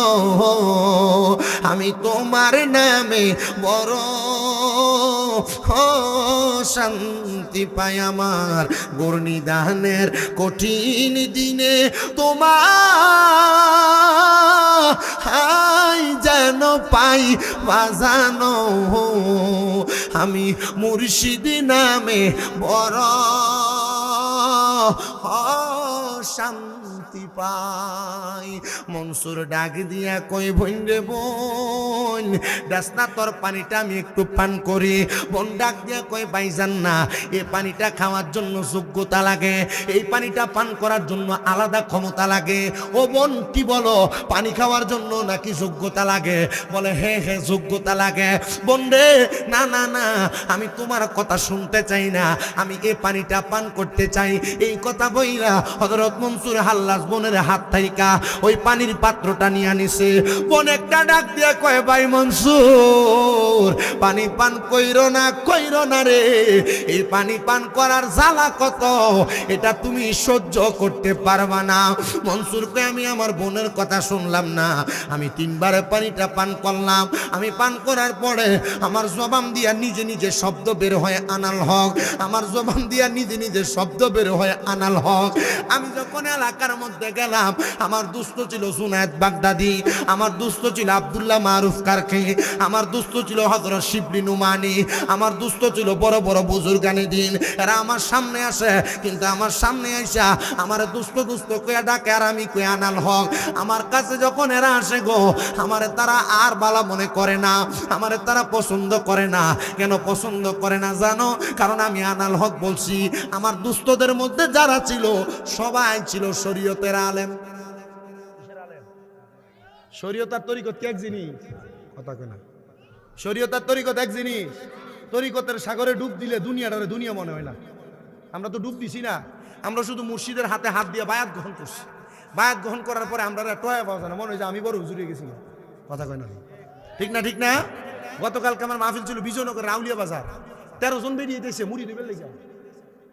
S1: আমি তোমার নামে বড় শান্তি পাই। আমার গুণিদানের কঠিন দিনে তোমার যেন পাই বাজানো, আমি মুর্শিদি নামে বড় শান্তি পাই। মনসুর ডাক দিয়া কই, বোন রে বোন, দাস না তোর পানিটা আমি একটু পান করি। বোন ডাক দিয়া কই, ভাইজান না, এই পানিটা খাওয়ার জন্য যোগ্যতা লাগে, এই পানিটা পান করার জন্য আলাদা ক্ষমতা লাগে। ও বোন, কি বলো, পানি খাওয়ার জন্য নাকি যোগ্যতা লাগে? বলে হ্যাঁ হ্যাঁ যোগ্যতা লাগে। বোন রে, না না না, আমি তোমার কথা শুনতে চাই না, আমি এই পানিটা পান করতে চাই। এই কথা বইরা হযরত মনসুর হাল্লাজ বোনের হাত থাইকা ওই পানির পাত্রটা নিয়ে আনিছে। বোন একটা ডাক দিয়া কয়, ভাই মনসুর, পানি পান কইরো না রে, এই পানি পান করার জ্বালা কত, এটা তুমি সহ্য করতে পারবা না। মনসুর কয়, আমি আমার বোনের কথা শুনলাম না, আমি 3 বার পানিটা পান করলাম। আমি পান করার পরে আমার জবান দিয়া নিজে নিজে শব্দ বের হয় আনাল হক, আমার জবান দিয়া নিজে নিজে শব্দ বের হয় আনাল হক। আমি যখন এলাকার মধ্যে গেলাম, আমার দুস্থ ছিল জুনায়েদ বাগদাদি, আমার দুস্থ ছিল আব্দুল্লাহ মারুফ কারখি, আমার দুস্থ ছিল হযরত শিবলি নুমানি, আমার দুস্থ ছিল বড় বড় বুজুর্গানি দিন। এরা আমার সামনে আসে, কিন্তু আমার সামনে আইসা আমার দুস্থ কইয়া ডাকে, আর আমি কই আনাল হক। আমার কাছে যখন এরা আসে গো, আমারে তারা আর বালা মনে করে না, আমারে তারা পছন্দ করে না। কেন পছন্দ করে না জানো? কারণ আমি আনাল হক বলছি। আমার দুস্থদের মধ্যে যারা ছিল সবাই ছিল শরীয়তের আলেম। শরীয়তার তরিকত এক জিনিস, কথা কয় না, শরীয়তার তরিকত এক জিনিস। তরিকতের সাগরে ডুব দিলে দুনিয়াটারে দুনিয়া মনে হয় না। আমরা তো ডুব দিছি না, আমরা শুধু মুর্শিদের হাতে হাত দিয়ে বায়াত গ্রহণ করছি। বায়াত গ্রহণ করার পরে আমরা টয়া পাওয়া যায় না, মনে হয় যে আমি বড় হুজুরে গেছি। কথা কয় না, ঠিক না? ঠিক না? গতকালকে আমার মাহফিল ছিল বিজয়নগর রাউলিয়া বাজার, 13 জন বেরিয়ে দিয়েছে মুড়ি দিবে লেগে।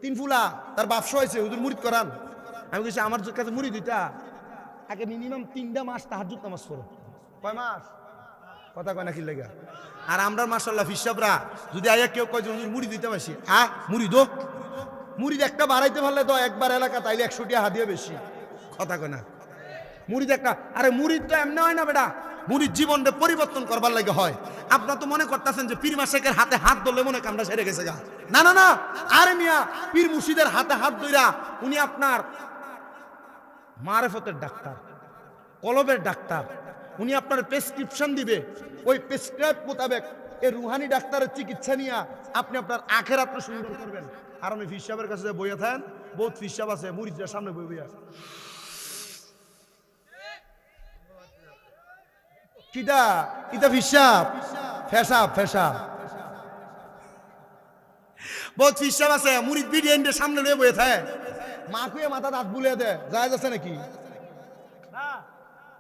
S1: 3 ফুলা তার বাপসা হয়েছে, হুজুর মুড়িদ করান। আমি বলছি আমার কাছে মুড়ি 2টা, আগে মিনিমাম 3টা মাস তাহাজ্জুদ নামাজ পড়ো। কয় মাস? কথা কয় না কি লেগে? আর আমরা মাশাআল্লাহ ফিসাবরা যদি আয়া কেউ কয় যে হুজুর মুড়ি দিতে পারছি, মুড়ি দো, মুড়ি একটা বাড়াইতে পারলে তো একবার এলাকা তাইলে 100 টাকা হাদিয়া বেশি। কথা কয় না, মুড়ি একটা, আরে মুড়ি তো এমনি হয় না বেটা, মুরিদ জীবনটা পরিবর্তন করবার লাগে হয়। আপনারা তো মনে করতেছেন যে পীর মাশেকের হাতে হাত ধরলে মনে কামটা সেরে গেছে গা। না না না, আরে মিয়া, পীর মুর্শিদের হাতে হাত ধইরা উনি আপনার মারেফতের ডাক্তার, কলবের ডাক্তার। উনি আপনার প্রেসক্রিপশন দিবে, ওই প্রেসক্রাইব মোতাবেক এই রুহানি ডাক্তারের চিকিৎসা নিয়ে আপনি আপনার আখেরাত সুন্দর করবেন। আর আমি ফির সাহেবের কাছে যে বইয়া থাকেন, বহুত ফির সাহেব আছে মুরিদদের সামনে বই বইয়া কিটা ইটা ফির সাহেব ফেসাব ফেসাব বহুত ফির সাহেব আছে মুরিদ বিডিএনদের সামনে নিয়ে বইয়া থাকে, মা কুয়ে মাথা দাঁত বুলিয়ে দেয়, যায় যাচ্ছে নাকি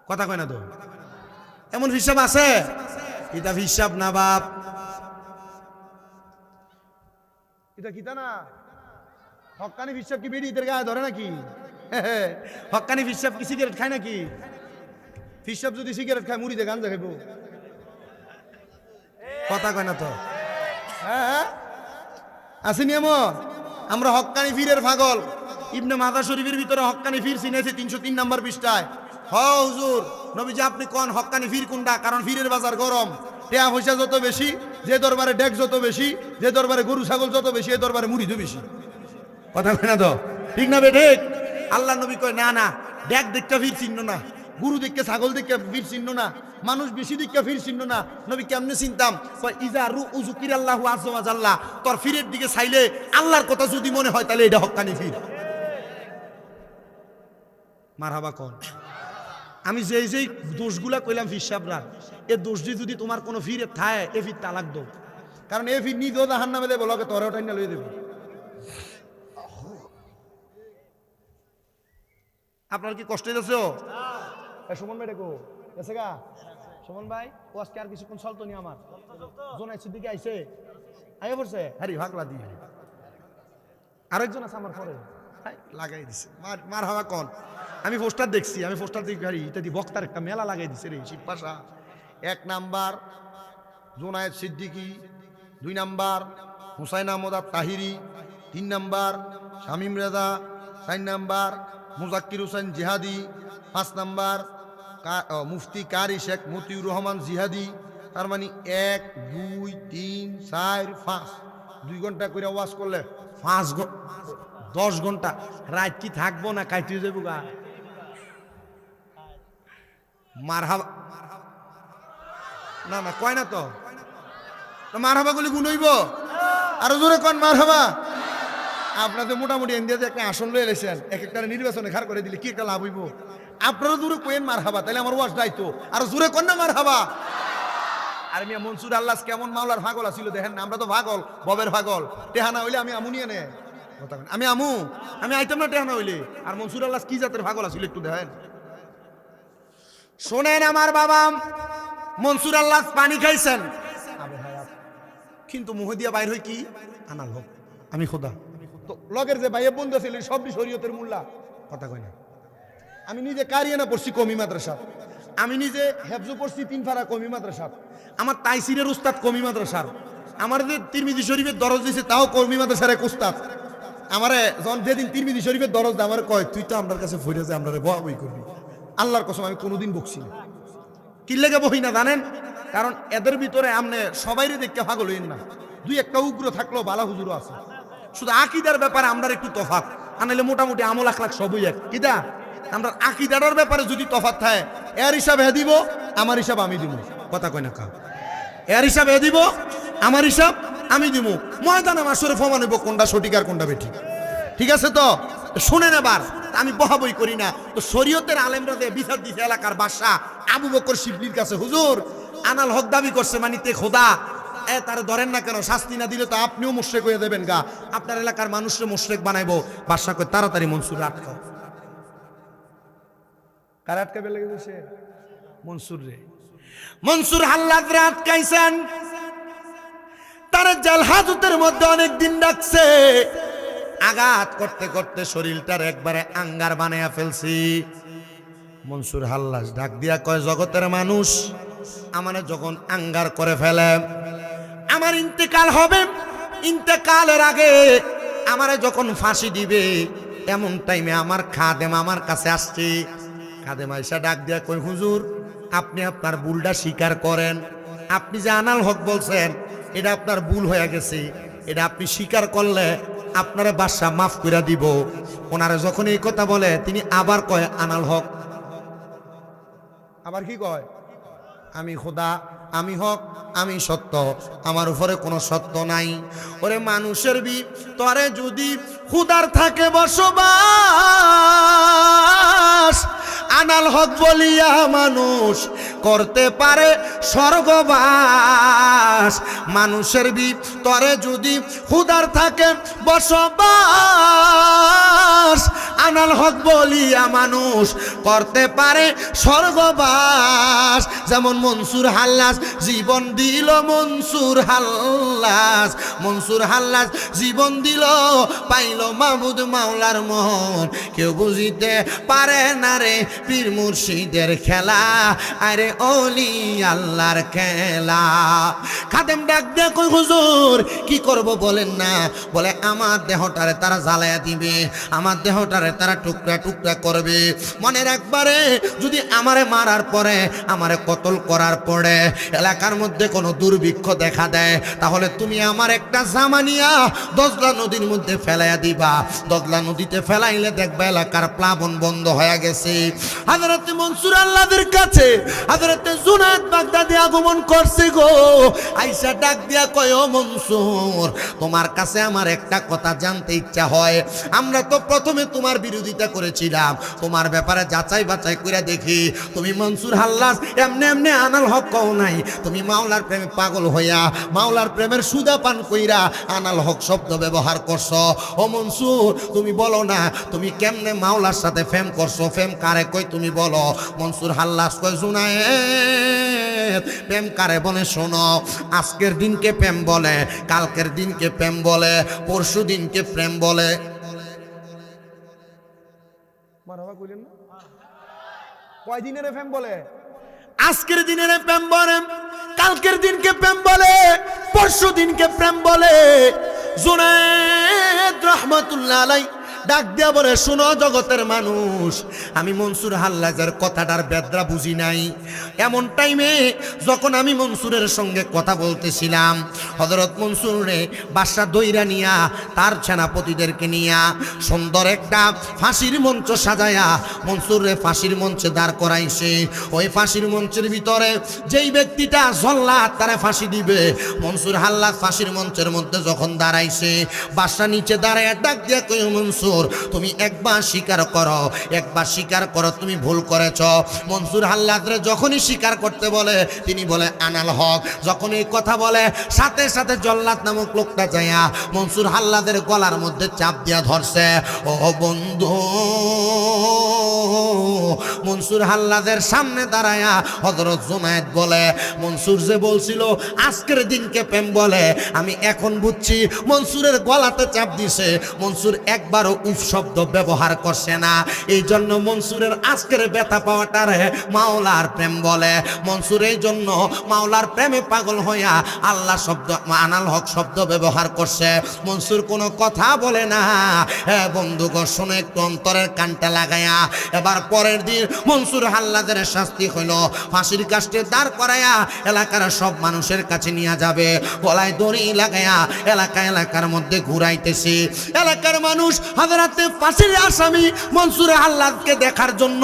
S1: কথা কয় না তো? এমন হিসাব আছে? এটা হিসাব না বাপ, এটা কিতা না হক্কানি হিসাব কি বেরিয়ে গায়ে ধরে নাকি? হক্কানি হিসাব কি সিগারেট খায় নাকি? হিসাব যদি সিগারেট খায় মুড়িতে গাঞ্জা খাইব, কথা কয় না তো? হ্যাঁ আসেনি এমন? আমরা হক্কানি ফিরের পাগল। ইবনে মাজাহ শরীফের ভিতরে হক্কানি ফির চিনেছে 303 নম্বর পৃষ্ঠায়। হুজুর নবীজি আপনি কোন হক্কানি ফির কোনটা? কারণ ফিরের বাজার গরম, টেয়া পয়সা যত বেশি, যে দরবারে ডেক যত বেশি, যে দরবারে গরু ছাগল যত বেশি, এই দরবারে মুড়িদও বেশি। কথা কয় না তো? ঠিক না বে ঠিক? আল্লাহ নবী কয় না না, ডেক দেখতে ফির চিহ্ন না, গুরু দেখতে ছাগল দেখতে ফির চিহ্ন না, মানুষ বেশি দেখতে ফির চিহ্ন না। নবী কেমনে চিনতাম? ইজা রু উযুকির আল্লাহু আযজা ওয়া জাল্লা, তোর ফিরের দিকে চাইলে আল্লাহর কথা যদি মনে হয় তাহলে এটা হক্কানি ফির। মারহাবা কোন? আমি যেই যেই দোষগুলা কইলাম ফির সাহেবরা, এ দোষ যদি তোমার কোনো ফিরে থায়, এ ফির তালাক দাও। কারণ এ ফির নিজেও জাহান্নামে দেব, লগে তোরে ওটাই না লইয়ে দেব। আপনার কি কষ্ট হইতেছে? সুমন ভাই দেখো গেছে গা। সুমন ভাই ও আজকে আর কিছুক্ষণ চলতো নি, আমার জোনাই সিদ্দিকে আইছে, আইয়া পড়ছে হারি ভাগলা দিয়ে, আরেকজন আছে আমার পরে লাগাই দিছে। মার হাওয়া কোন? আমি পোস্টার দেখছি, আমি পোস্টার দেখি গাড়ি ইত্যাদি বক্তার একটা মেলা লাগাই দিছে রে Shibpasha. 1 number Junayed Siddiqui, 2 number Hussain Ahmad Tahiri, 3 number Shamim Reza, 4 number Mujakkir Hossain Jihadi, 5 number Mufti Qari Sheikh Motiur Rahman Jihadi. তার মানে 1 2 3 4 5 2 ঘন্টা করে ওয়াজ করলে 10 ঘন্টা রাত কি থাকবো না কাইতে যাবো গা। মারহাবা না না কয় না তো? মারহাবা গুলি গুণ হইব? আরো জোরে কোন মারহাবা। আপনাদের মোটামুটি ইন্ডিয়াতে একটা আসন লয়ে এলেছেন, এক একটা নির্বাচনে খার করে দিলে কি একটা লাভ হইব? আপনারা জোরে কোয়েন মারহাবা, তাহলে আমার ওয়াজ দায়িত্ব। আরো জোরে কোন না মারহাবা। আর মিয়া মনসুর আল্লাহ কেমন মাওলার পাগল আছিল দেখেন না? আমরা তো পাগল, ববের পাগল। টেহানা হইলে আমি আমুনিয়ে নে, আমি আমি আইতাম না টেহানা হইলে। আর মনসুর আল্লাহ কি জাতের পাগল আছিল একটু দেখেন। শোনেন আমার বাবা, মনসুর আল্লাহ পানি খাইছেন কিন্তু মুহ দিয়া বাইর হই কি আনাল হোক আমি খোদা। তো লগের যে ভাইয়ে বন্ধু ছিল সবই শরীয়তের মোল্লা, কথা কয় না। আমি নিজে কারিয়ানা পড়ছি কমি মাদ্রাসা, আমি নিজে হেফজু পড়ছি 3 ফারা কমি মাদ্রাসা, আমার তাইসিরের উস্তাদ কমি মাদ্রাসার, আমার যে তিরমিজি শরীফের দরজ দিয়েছে তাও কমি মাদ্রাসার এক উস্তাদ। আমারে যখন যেদিন তিরমিজি শরীফের দরজ দেয় আমার কয় তুই তো আমার কাছে ফিরে যায়, আমরা বয়া বই করবি। আল্লাহর কসম আমি কোনোদিন বকছি না। কি লেগে বহি না জানেন? কারণ এদের ভিতরে আমনে সবাইরে দেখতে পাগল হইন না, 2-1টা উগ্র থাকলেও বালা হুজুরও আছে। শুধু আকীদার ব্যাপারে আমরা একটু তফাৎ, আনাইলে মোটামুটি আমল আখলাক সবই এক। কিদা আমরা আকীদার ব্যাপারে যদি তফাৎ থাকে, এর হিসাব হে দিব, আমার হিসাব আমি দিব, কথা কয় না কা? এর হিসাব হে দিব, আমার হিসাব আমি দিব। ময়দানে মাসরে ফমান হইব কোনটা সঠিক আর কোনটা বেঠিক। ঠিক আছে তো? শুনেন এবার, আমি বহাবই করি না। তো শরীয়তের আলেমরা যে বিচার দিছে এলাকার বাদশা আবু বকর শিবলির কাছে, হুজুর আনাল হক দাবি করছে মানিতে খোদা, তারে ধরেন না কেন? শাস্তি না দিলে তো আপনিও মুশরিক হয়ে দেবেন গা, আপনার এলাকার মানুষকে মুশরিক বানাইবো। বাদশা কয় তাড়াতাড়ি মনসুর আটকাও। কার আটকাবে লেগে গেছে? মনসুর রে। মনসুর হাল্লাদ রে আটকাইছেন, তারে জাল হাজতের মধ্যে অনেক দিন রাখছে। আঘাত করতে করতে শরীরটার একবারে আঙ্গার বানায়া ফেলছি। মনসুর হাল্লাজ ডাক দিয়া কয়, জগতের মানুষ আমারে যখন আঙ্গার করে ফেলে, আমার ইন্তেকাল হবে, ইন্তেকালের আগে আমারে যখন ফাঁসি দিবে, এমন টাইমে আমার খাদেম আমার কাছে আসছে। খাদেম আইসা ডাক দিয়া কয়, হুজুর আপনি আপনার ভুলটা স্বীকার করেন। আপনি যে আনাল হক বলছেন এটা আপনার ভুল হয়ে গেছে, এটা আপনি স্বীকার করলে আপনারা বাদশা মাফ করে দিব। ওনারা যখন এই কথা বলে তিনি আবার কয় আনাল হক,
S2: আবার কি কয়?
S1: আমি খোদা, আমি হক, আমি সত্য, আমার উপরে কোনো সত্য নাই। ওরে মানুষের তরে যদি খুদার থাকে বসবাস, আনাল হক বলিয়া মানুষ করতে পারে স্বর্গবাস। মানুষের তরে যদি খুদার থাকে বসবাস, আনাল হক বলিয়া মানুষ করতে পারে স্বর্গবাস। যেমন মনসুর হাল্লাস জীবন দিল, মনসুর হাল্লাস, মনসুর হাল্লাস জীবন দিল, পাইল মাহমুদ মাওলার মোহন। কেউ বুঝিতে পারে না রে পীর মুর্শিদের খেলা, আরে ওলি আল্লাহর খেলা। খাদেম ডাক দে কই হুজুর কি করব বলেন না? বলে আমার দেহটারে তারা জ্বালায়া দিবে, আমার দেহটারে তারা টুকরা টুকরা করবে। মনে রাখবারে যদি আমারে মারার পরে, আমারে কতল করার পরে এলাকার মধ্যে কোনো দুর্ভিক্ষ দেখা দেয়, তাহলে তুমি আমার একটা জামানিয়া দজলা নদীর মধ্যে ফেলাইয়া দিবা। দজলা নদীতে ফেলাইলে দেখবা এলাকার প্লাবন বন্ধ হয়ে গেছে। হযরত মনসুর আল্লাহদের কাছে হযরত জুনায়েদ বাগদাদি আগমন করছে গো। আয়েশা ডাক দিয়া কয়, ও মনসুর, তোমার কাছে আমার একটা কথা জানতে ইচ্ছা হয়। আমরা তো প্রথমে তোমার বিরোধিতা করেছিলাম, তোমার ব্যাপারে যাচাই বাছাই করে দেখি তুমি মনসুর হাল্লাস এমনি এমনি আনাল হক কও নাই, তুমি মাওলার প্রেমে পাগল হইয়া মাওলার প্রেমের সুদা পান কইরা আনাল হক শব্দ ব্যবহার করছো। ও মনসুর, তুমি বলো না তুমি কেমনে মাওলার সাথে ফেম করছো? ফেম কারে কই তুমি বলো। মনসুর হাল্লাস কয়, জুনায়েদ প্রেম কারে বলে শোনো। আজকের দিনকে প্রেম বলে, কালকের দিনকে প্রেম বলে, পরশু দিনকে প্রেম বলে।
S2: মারহাবা কইলেন না? কয় দিনের ফেম বলে?
S1: আজকের দিনের প্রেম বলে, কালকের দিনকে প্রেম বলে, পরশু দিনকে প্রেম বলে। জুনায়েদ রহমাতুল্লাহ আলাই ডাক দিয়া বলে, শোনো জগতের মানুষ, আমি মনসুর হাল্লাজের কথাটার বেদরা বুঝি নাই। এমন টাইমে যখন আমি মনসুরের সঙ্গে কথা বলতেছিলাম, হযরত মনসুরে বাদশা দইরা নিয়া তার সেনাপতিদেরকে নিয়া সুন্দর একটা ফাঁসির মঞ্চ সাজায়া মনসুরে ফাঁসির মঞ্চে দাঁড় করাইছে। ওই ফাঁসির মঞ্চের ভিতরে যেই ব্যক্তিটা জল্লাদ তারা ফাঁসি দিবে, মনসুর হাল্লাজ ফাঁসির মঞ্চের মধ্যে যখন দাঁড়াইছে, বাদশা নিচে দাঁড়ায় ডাক দিয়া কই, মনসুর তুমি একবার স্বীকার করো, একবার স্বীকার করো তুমি ভুল করেছ। মনসুর হাল্লাদরে যখনই স্বীকার করতে বলে তিনি বলে আনাল হক। যখন এই কথা বলে সাথে সাথে জল্লাদ নামক লোকটা যাইয়া মনসুর হাল্লাদের গলার মধ্যে চাপ দিয়া ধরছে। ও বন্ধু, মনসুর হাল্লাদের সামনে দাঁড়ায়া হযরত জুনায়েদ বলে, মনসুর যে বলছিল আজকের দিনকে প্রেম বলে, আমি এখন বুঝছি মনসুরের গলাতে চাপ দিছে। মনসুর একবারও উফ শব্দ ব্যবহার করছে না, এই জন্য মনসুরের আজকের ব্যথা পাওয়াটারে মাওলার প্রেম বলে। মনসুর এই জন্য মাওলার প্রেমে পাগল হইয়া আল্লাহ শব্দ আনাল হক শব্দ ব্যবহার করছে। মনসুর কোনো কথা বলে না। হ্যাঁ বন্ধুগণ, শোনো একটু অন্তরের কানটা লাগায়া। এবার পরের দিন মনসুর হাল্লাদের শাস্তি হইল ফাঁসির কাস্টে দাঁড় করাইয়া এলাকার সব মানুষের কাছে নিয়ে যাবে। গলায় দড়ি লাগাইয়া এলাকার মধ্যে ঘুরাইতেছে। এলাকার মানুষ হযরতে ফাঁসির আসামি মনসুর হাল্লাদকে দেখার জন্য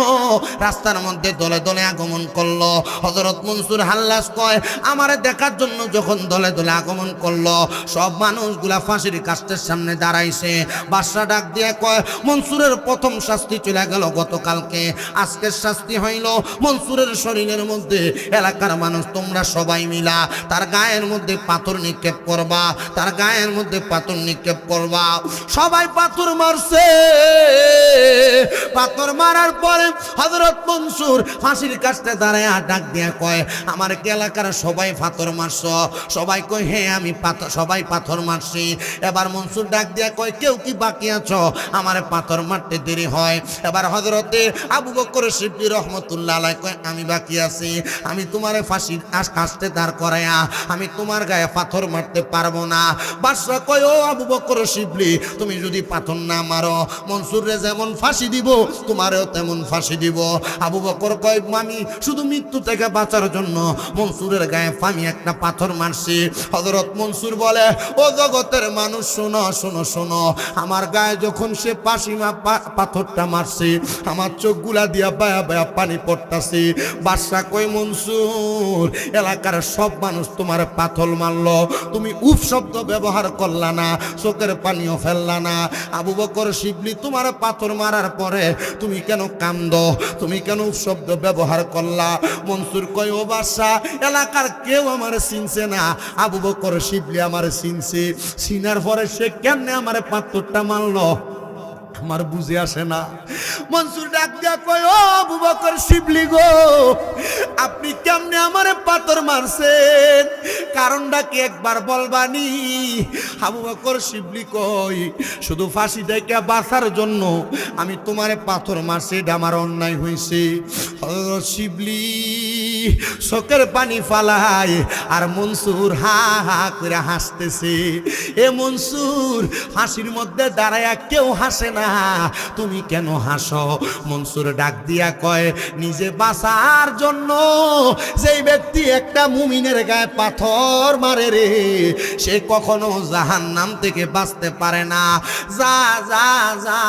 S1: রাস্তার মধ্যে দলে দলে আগমন করলো। হযরত মনসুর হাল্লাদ কয়, আমারে দেখার জন্য যখন দলে দলে আগমন করলো, সব মানুষগুলা ফাঁসির কাস্টের সামনে দাঁড়াইছে। বাদশা ডাক দিয়ে কয়, মনসুরের প্রথম শাস্তি চলে গেল গতকালকে, আজকের শাস্তি হইল মনসুরের শরীরের মধ্যে এলাকার মানুষ তোমরা সবাই মিলা তার গায়ের মধ্যে পাথর নিক্ষেপ করবা, তার গায়ের মধ্যে পাথর নিক্ষেপ করবা। সবাই পাথর মারছে। পাথর মারার পরে হযরত মনসুর ফাঁসির কাছে দাঁড়ায় ডাক দিয়া কয়, আমার এলাকার সবাই পাথর মারছ? সবাই কয়, হ্যাঁ আমি সবাই পাথর মারছি। এবার মনসুর ডাক দিয়া কয়, কেউ কি বাকি আছো? আমার পাথর মারতে দেরি হয়। এবার হযরতে আবু বকর শিবলি রহমতুল্লাহ আলাইহি কয় আমি বাকি আছি, আমি তোমারে ফাঁসির কাস্টে দাঁড় করায়া আমি তোমার গায়ে পাথর মারতে পারবো না। বাদশা কয় ও আবু বকর শিবলি, তুমি যদি পাথর না মারো মনসুরে যেমন ফাঁসি দিব তোমারেও তেমন ফাঁসি দিব। আবু বকর কয় আমি শুধু মৃত্যু থেকে বাঁচার জন্য মনসুরের গায়ে আমি একটা পাথর মারছি। হযরত মনসুর বলে ও জগতের মানুষ শোনো শোনো শোনো, আমার গায়ে যখন সে পাথরটা মারছে আমার চোখগুলা দিয়া বায়া বায়া পানি পড়তাছে। বাদশা কয় মনসুর, এলাকার সব মানুষ তোমার পাথর মারলো, তুমি উফ শব্দ ব্যবহার করলা না, চোখের পানিও ফেললা না। আবু বকর শিবলি তোমার পাথর মারার পরে তুমি কেন কান্দো, তুমি কেন উফ শব্দ ব্যবহার করলা? মনসুর কয় ও বাদশা, এলাকার কেউ আমার চিনছে না, আবু বকর শিবলি আমার চিনছে, চিনার পরে সে কেমনে আমার পাথরটা মারলো আমার বুঝে আসে না। মনসুর ডাক দিয়া কয় ও আবু বকর শিবলি গো, আপনি কেমনে আমারে পাথর মারছেন, কারণটা কি একবার বলবানি? আবু বকর শিবলি কয় শুধু ফাঁসি থেকে বাঁচার জন্য আমি তোমারে পাথর মারছি, এটা আমার অন্যায় হয়েছে। হযরত শিবলি চোখের পানি ফালায় আর মনসুর হা হা করে হাসতেছে। এ মনসুর, ফাঁসির মধ্যে দাঁড়ায়া কেউ হাসে না, তুমি কেন হাসো? মনসুর ডাক দিয়া কয় নিজে বাঁচার জন্য যেই ব্যক্তি একটা মুমিনের গায়ে পাথর মারে রে, সে কখনো জাহান্নাম থেকে বাঁচতে পারে না। যা যা যা,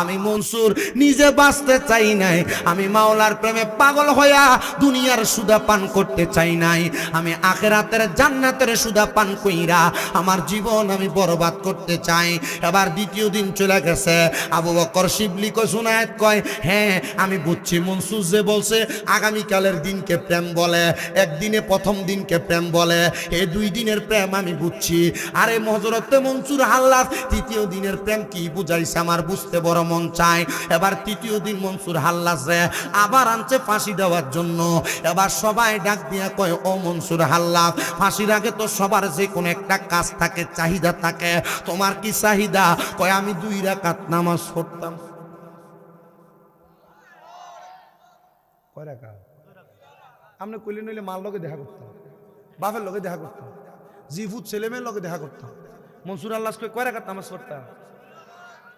S1: আমি মনসুর নিজে বাঁচতে চাই নাই, আমি মাওলার প্রেমে পাগল হইয়া দুনিয়ার সুদা পান করতে চাই নাই, আমি আখিরাতের জান্নাতের সুদা পান কইরা আমার জীবন আমি বরবাদ করতে চাই। এবার দ্বিতীয় দিন চলে গেছে। আবু বকর শিবলি কয় সুনায়েত কয় হ্যাঁ আমি বুঝছি, মনসুর যে বলছে আগামীকালের দিনকে প্রেম বলে, একদিনে প্রথম দিনকে প্রেম বলে, এই 2 দিনের প্রেম আমি বুঝছি। আরে হযরতে মনসুর হাল্লাস তৃতীয় দিনের প্রেম কি বুঝাইছে আমার বুঝতে বড় মন চায়। এবার তৃতীয় দিন মনসুর হাল্লাসে আবার আনছে ফাঁসি দেওয়ার জন্য। এবার সবাই ডাক দিয়া কয় ও মনসুর হাল্লাস, ফাঁসির আগে তো সবার যে কোনো একটা কাজ থাকে, চাহিদা থাকে, তোমার কি চাহিদা? কয় আমি 2 রাকাত নামাজ পড়তাম।
S2: কয় রাকাত? আমরা কইলে নইলে মার লগে দেখা করতাম, বাপের লগে দেখা করতাম, জিফুত ছেলেমেয়ের লগে দেখা করতাম। মনসুর আল্লাহ কয় রাকাত নামাজ পড়তাম?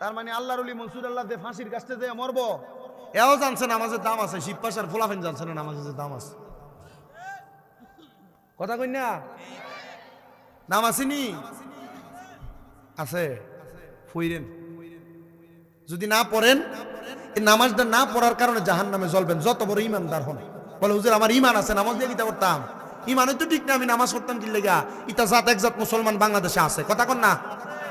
S2: তার মানে আল্লাহর ওলি মনসুর আল্লাহ যে ফাঁসির কাছে যে মরবো, এও জানছে নামাজের দাম আছে, শিবপাশার ফোলাফেন জানছে না নামাজের দাম আছে। কথা কই না? নাম আসেনি? আছে, ফুইরেন। যদি না পড়েন, এই নামাজটা না পড়ার কারণে জাহান্নামে জ্বলবেন, যত বড় ইমানদার হন। বলে হুজুর আমার ইমান আছে, নামাজ দিয়ে কিতা করতাম? ইমানই তো ঠিক না, আমি নামাজ পড়তাম কি লেগা? ইতা জাত একজাত মুসলমান বাংলাদেশে আছে, কথা কন না?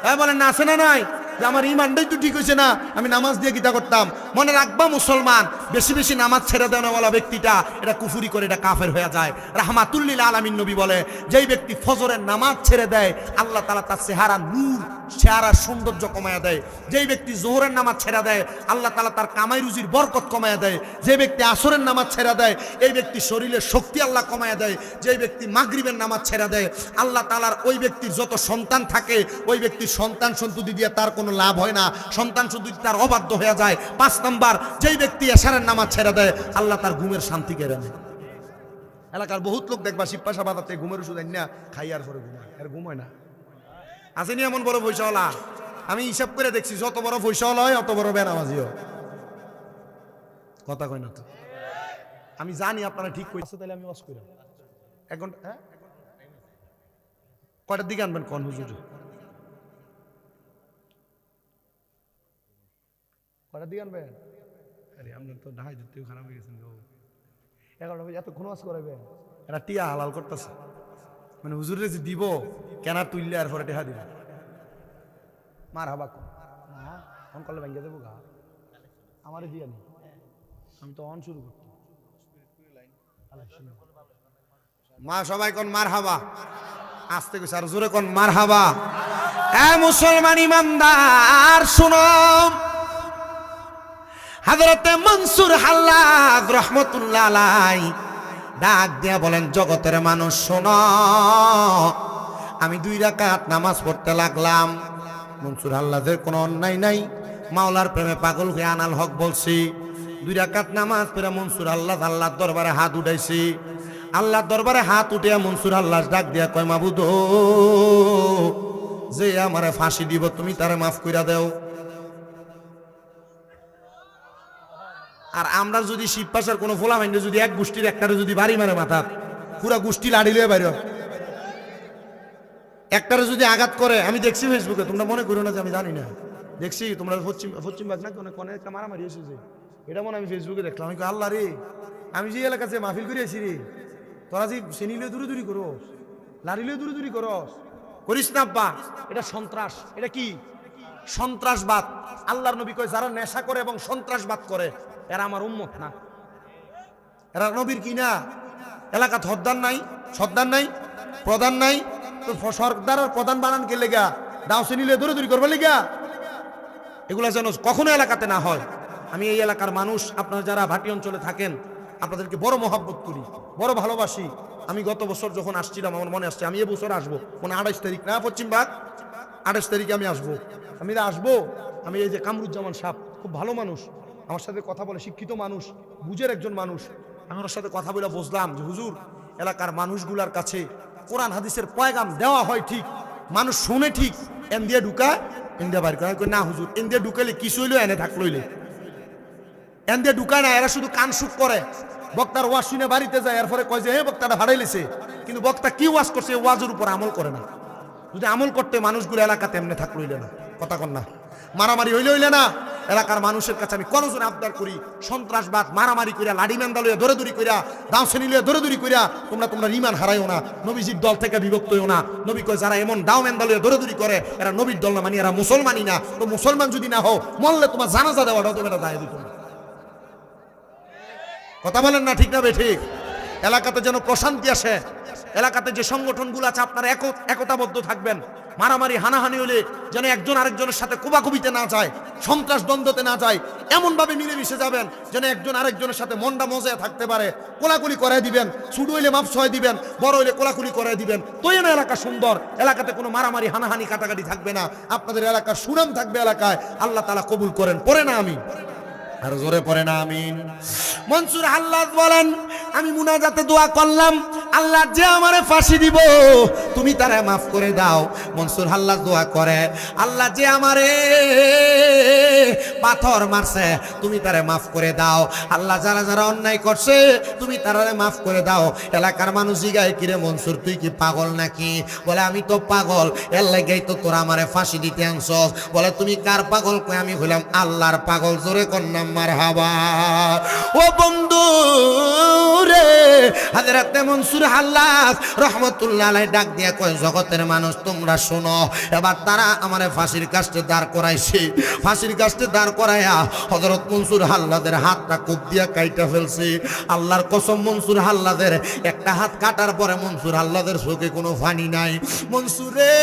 S2: হ্যাঁ বলেন না, আছে না নাই? যে আমার ইমানটাই তো ঠিক হয়েছে না, আমি নামাজ দিয়ে কিতা করতাম? মনে রাখবা মুসলমান, বেশি বেশি নামাজ ছেড়ে দেওয়ালা ব্যক্তিটা এটা কুফুরি করে, এটা কাফের হয়ে যায়। রাহমাতুল্লিল আলামিন নবী বলে যেই ব্যক্তি ফজরের নামাজ ছেড়ে দেয় আল্লাহ তাআলা তার চেহারা নূর, চেহারা সৌন্দর্য কমায়া দেয়। যেই ব্যক্তি জোহরের নামাজ ছেড়ে দেয় আল্লাহ তাআলা তার কামাই রুজির বরকত কমায়া দেয়। যে ব্যক্তি আসরের নামাজ ছেড়ে দেয় এই ব্যক্তি শরীরের শক্তি আল্লাহ কমায়া দেয়। যেই ব্যক্তি মাগরিবের নামাজ ছেড়ে দেয় আল্লাহ তাআলার ওই ব্যক্তির যত সন্তান থাকে ওই ব্যক্তির সন্তান সন্ততি দিয়ে তার কোনো লাভ হয় না, সন্তান সন্ততি তার অবাধ্য হয়ে যায়। 5 নাম্বার, যেই ব্যক্তি এশারের নামাজ ছেড়ে দেয় আল্লাহ তার ঘুমের শান্তি কেড়ে নেয়। এলাকার বহুত লোক দেখবা শিবপাশা বাজাতে ঘুমের ওষুধ না খাইয়ার পরে ঘুমায়, আর ঘুম হয় না। আসেনি এমন বড় পয়সাওয়ালা? আমি হিসাব করে দেখছি যত বড় পয়সাওয়ালা হয় অত বড় বেনামাজিও। কথা কয় না তো? আমি জানি আপনারা ঠিক কইছে, তাহলে আমি ওয়াজ কইরাম 1 ঘন্টা। হ্যাঁ, কয়টার দিকে আনবেন কোন হুজুর? কয়টার দিকে আনবেন? আরে আমরা তো ঢাই দিতেও খারাপ হয়ে গেছেন গো। 11টা বাজে এতক্ষণ ওয়াজ করাইবেন? এরা টিয়া হালাল করতেছে, মানে হুজুরে যে দিব কেনা তুললে আর পরে টেহা দিব। মার হাবা কম না, অন করলে ভেঙে দেবো গা, আমারে দিয়া নি, আমি তো অন শুরু করতাম।
S1: মা সবাই কোন মার হাবা, আস্তে কইছে আর জোরে কোন মার হাবা। এ মুসলমান ইমানদার শুনো, হযরতে মনসুর হাল্লাজ রাহমাতুল্লাহ আলাইহি ডাক দিয়া বলেন জগতের মানুষ শোনো, আমি 2 রাকাত নামাজ পড়তে লাগলাম। মনসুর হাল্লাজের কোনো অন্যায় নাই, মাওলার প্রেমে পাগল হয়ে আনাল হক বলছি, 2 রাকাত নামাজ পড়ে মনসুর আল্লাহর দরবারে হাত উঠাইছি। আল্লাহর দরবারে হাত উঠিয়া মনসুর আল্লাহ ডাক দিয়া কয়, মাবুদ যে আমারে ফাঁসি দিব তুমি তারে মাফ কইরা দাও। আর আমরা যদি শিব পাশার কোনো ফোলা মাইন্ডে যদি এক গোষ্ঠীর একটারে যদি বাড়ি মারে মাথা, পুরা গোষ্ঠী লাড়ি লয়ে বাইর, একটারে যদি আঘাত করে, আমি দেখছি ফেসবুকে, তোমরা মনে করো না যে আমি জানি না, দেখছি তোমরা পশ্চিমবাগ না কোনে একটা মারামারি এসেছে, এটা মনে আমি ফেসবুকে দেখলাম। আমি আল্লাহ রে, আমি যে এলাকাতে মাহফিল করে আসি রে, তোরা যে সেনিলে দূরে করস, লাড়িলে দূরে করস, করিস না আব্বা, এটা সন্ত্রাস। এটা কি সন্ত্রাসবাদ? আল্লাহর নবী কয় যারা নেশা করে এবং সন্ত্রাসবাদ করে এরা আমার উম্মত না, এরা নবীর কি না? এলাকাত হদ্দার নাই, সর্দার নাই, প্রধান নাই, তো সর্দার আর প্রধান বানান কে লেগা? দাও সেনিলে দূরে করবে লেগা? এগুলা যেন কখনো এলাকাতে না হয়। আমি এই এলাকার মানুষ, আপনারা যারা ভাটি অঞ্চলে থাকেন, আপনাদেরকে বড় মহব্বত করি, বড় ভালোবাসি। আমি গত বছর যখন আসছিলাম, আমার মনে আসছে আমি এবছর আসবো, মানে 28 তারিখ না পশ্চিমবাগ, 28 তারিখে আমি আসবো। আমি এই যে কামরুজ্জামান সাহেব, খুব ভালো মানুষ, আমার সাথে কথা বলে, শিক্ষিত মানুষ, বুঝের একজন মানুষ। আমি ওর সাথে কথা বলে বুঝলাম যে হুজুর, এলাকার মানুষগুলার কাছে কোরআন হাদিসের পয়গাম দেওয়া হয় ঠিক, মানুষ শুনে ঠিক, এন দিয়ে ঢুকা এন দিয়ে বাইর করে না হুজুর, এন দিয়ে ঢুকাইলে কিছু হইলো এনে থাকলইলে, এন দিয়ে ঢুকায় না, এরা শুধু কান সুখ করে। বক্তার ওয়াজ শুনে বাড়িতে যায়, এরপরে কয় যে হে বক্তাটা ভাড়াই লেছে, কিন্তু বক্তা কি ওয়াজ করছে ওয়াজের উপর আমল করে না। যদি আমল করতে মানুষগুলো এলাকাতে এমনি থাকলইলে না, কথা কন না, মারামারি হইলে না। এলাকার মানুষের কাছে আমি করজোরে আবদার করি, সন্ত্রাসবাদ মারামারি কইরা, লাডি ম্যান্দা লইয়া দৌড়াদৌড়ি কইরা, দাউসেনি লইয়া দৌড়াদৌড়ি কইরা তোমরা ঈমান হারাইও না, নবীজির দল থেকে বিভক্ত হইও না। নবী কয় যারা এমন দাও ম্যান্দা লইয়া দৌড়াদৌড়ি করে এরা নবীর দল না, মানে এরা মুসলমানই না। তো মুসলমান যদি না হও, মরলে তোমার জানাজা দেওয়াটাও তোমরা দায় দিত না। কথা বলেন না, ঠিক না বেঠিক? এলাকাতে যেন প্রশান্তি আসে, এলাকাতে যে সংগঠনগুলো আছে আপনারা একতাবদ্ধ থাকবেন। মারামারি হানাহানি হলে যেন একজন আরেকজনের সাথে কোবাকুবিতে না যায়, সন্ত্রাস দ্বন্দ্বতে না যায়, এমনভাবে মিলেমিশে যাবেন যেন একজন আরেকজনের সাথে মনটা মজায় থাকতে পারে। কোলাকুলি করাই দিবেন, ছোট হইলে মাপ সহায় দিবেন, বড় হইলে কোলাকুলি করাই দিবেন, তোই না এলাকা সুন্দর। এলাকাতে কোনো মারামারি হানাহানি কাটাকাটি থাকবে না, আপনাদের এলাকার সুনাম থাকবে এলাকায়। আল্লাহ তাআলা কবুল করেন, পড়ে না আমিন, আর জোরে পড়ে না আমিন। মনসুর হাল্লাজ বলেন, আমি মুনাজাতে দোয়া করলাম, আল্লাহ যে আমারে ফাঁসি দিব তুমি তারে মাফ করে দাও। মনসুর হাল্লাজ দোয়া করে, আল্লাহ যে আমারে পাথর মারছে তুমি তারে মাফ করে দাও। আল্লাহ যারা যারা অন্যায় করছে তুমি তারে মাফ করে দাও। এলাকার মানুষ জিগায়, কিরে মনসুর তুই কি পাগল নাকি? বলে আমি তো পাগল, এর লাগেই তো তোরা আমারে ফাঁসি দিতে আনছস। বলে তুমি কার পাগল? কই আমি হইলাম আল্লাহর পাগল। জোরে কন্যা মারহাবা। ও বন্ধু রে, হযরত মনসুর হাল্লাজ রাহমাতুল্লাহ আলাইহি ডাক দিয়া কয়, জগতের মানুষ তোমরা শোনো, এবার তারা আমারে ফাঁসির কাস্টে দাঁড় করাইছে। ফাঁসির কাস্টে দাঁড় করাইয়া হযরত মনসুর হাল্লাদের হাতটা কোপ দিয়া কাইটা ফেলছে। আল্লাহর কসম, মনসুর হাল্লাদের একটা হাত কাটার পরে মনসুর হাল্লাদের চোখে কোনো পানি নাই। মনসুরে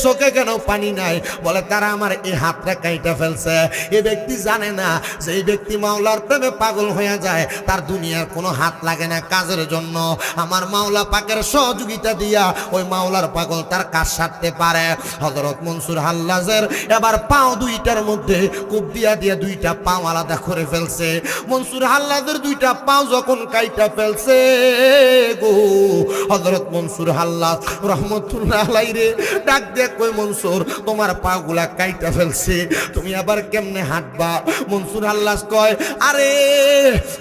S1: চোখে কেন পানি নাই? বলে তারা আমার এই হাতটা কাইটা ফেলছে। এই ব্যক্তি জানে না যে এই ব্যক্তি মাওলার প্রেমে পাগল হয়ে যায়, তার দুনিয়ার কোনো হাত লাগে না কাজের জন্য। আমার মাওলা পাকের সহযোগিতা দিয়া ওই মাওলার পাগল তার কাজ সারতে পারে। হযরত মনসুর হাল্লাজের এবার পাও দুইটার মধ্যে কূপ দিয়া দিয়া দুইটা পাও আলাদা করে ফেলছে। মনসুর হাল্লাজের দুইটা পাও যখন কাইটা ফেলছে গো, হযরত মনসুর হাল্লাজ রহমতুল্লাহ আলাইহি রে ডাক দিয়ে কই, মনসুর তোমার পাগুলা কাইটা ফেলছে, তুমি আবার কেমনে হাঁটবা? মনসুর হাল্লাজ কয়, আরে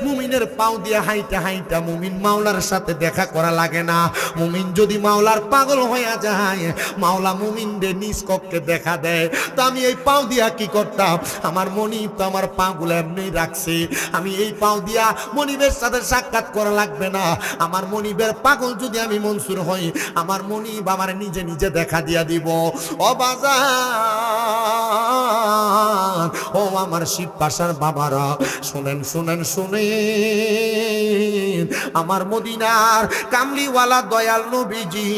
S1: মুমিনের পাও দিয়ে হাইটা হাইটা মুমিন মাওলার সাথে দেখা করা লাগে না। মুমিন যদি মাওলার পাগল হয়ে যায়, মাওলা মুমিনদের নিজ কক্ষে দেখা দেয়। তো আমি এই পাও দিয়া কি করতাম? আমার মনিব তো আমার পাগুলো এমনি রাখছে, আমি এই পাও দিয়া মনিবের সাথে সাক্ষাৎ করা লাগবে না। আমার মনিবের পাগল যদি আমি মনসুর হই, আমার মনিব আমার নিজে নিজে দেখা দিয়া দিব। ও বাজার, ও আমার শিব পাশার বাবারা, শুনেন শুনেন শুনেন, আমার মদিনার কামলিওয়ালা দয়াল নবীজি,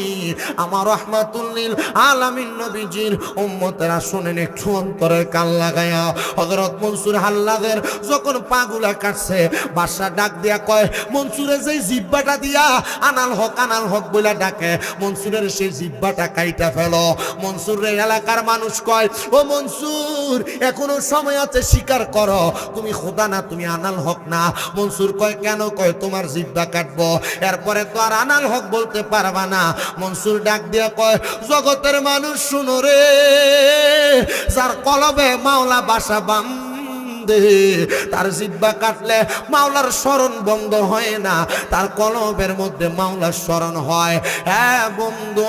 S1: আমার রহমাতুল লিল আলামিন নবীজির উম্মতেরা শুনেন, একটু অন্তরের কান লাগায়া। হযরত মনসুর হাল্লাদের যখন পাগুলা কাটছে, বাদশা ডাক দিয়া কয়, মনসুরের যে জিব্বাটা দিয়া আনাল হক বইলা ডাকে, মনসুরের সেই জিব্বাটা কাইটা ফেল। মনসুর রে এলাকার মানুষ কয়, ও মনসুর এখনো সময় আছে, স্বীকার করো তুমি খোদা না, তুমি আনাল হক না। মনসুর কয়, কেন? কয় তোমার জিহ্বা কাটবো, এরপরে তো আর আনাল হক বলতে পারবা না। মনসুর ডাক দিয়া কয়, জগতের মানুষ শুনো রে, যার কলবে মাওলা বাসা তার জিহ্বা কাটলে মাওলার স্মরণ বন্ধ হয় না, তার কলবের মধ্যে মাওলার স্মরণ হয়। হ্যাঁ বন্ধু,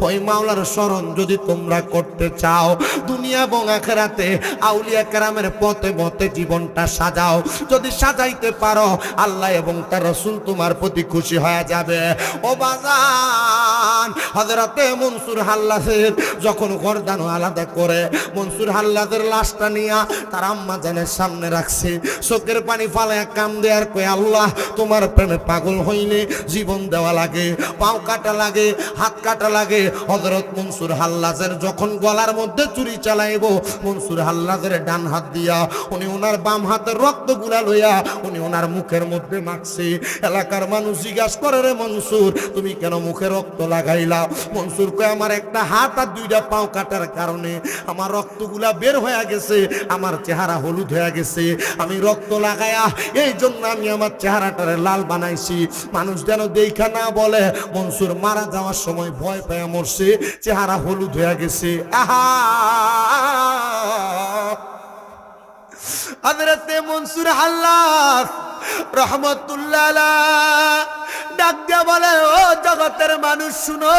S1: ওই মাওলার স্মরণ যদি তোমরা করতে চাও, দুনিয়া এবং আখিরাতে আউলিয়া কেরামের পথে পথে জীবনটা সাজাও। যদি সাজাইতে পারো, আল্লাহ এবং তার রাসূল তোমার প্রতি খুশি হয়ে যাবে। ও বাজান, হযরতে মনসুর হাল্লাজের যখন গর্দান আলাদা করে মনসুর হাল্লাজের লাশটা নিয়া তার আম্মা জানের সামনে রাখছে, চোখের পানি ফালায় কাম দেয়ার কয়, আল্লাহ তোমার প্রেমে পাগল হইলে জীবন দেওয়া লাগে, পাও কাটা লাগে, হাত কাটা লাগে। হযরত মনসুর হাল্লাজের যখন গলার মধ্যে চুরি চালাইব, মনসুর হাল্লাজের ডান হাত দিয়া উনি ওনার বাম হাতের রক্তগুলা লইয়া উনি ওনার মুখের মধ্যে মাখছে। এলাকার মানুষ জিজ্ঞাসা করে, রে মনসুর তুমি কেন মুখে রক্ত লাগাইলা? মনসুর কয়, আমার একটা হাত আর দুইটা পাও কাটার কারণে আমার রক্তগুলা বের হয়ে গেছে, আমার চেহারা হলুদ হয়ে গেছে, আমি রক্ত লাগায়া এই জন্য আমি আমার চেহারাটারে লাল বানাইছি, মানুষ যেন দেখা না বলে মনসুর মারা যাওয়ার সময় ভয় পেয়ে মরছে, চেহারা হলুদ হয়ে গেছে। আহা, হযরতে মনসুর হাল্লাজ রহমতুল্লাহ আলাইহি ডাক দিয়া বলে, ও জগতের মানুষ শুনো,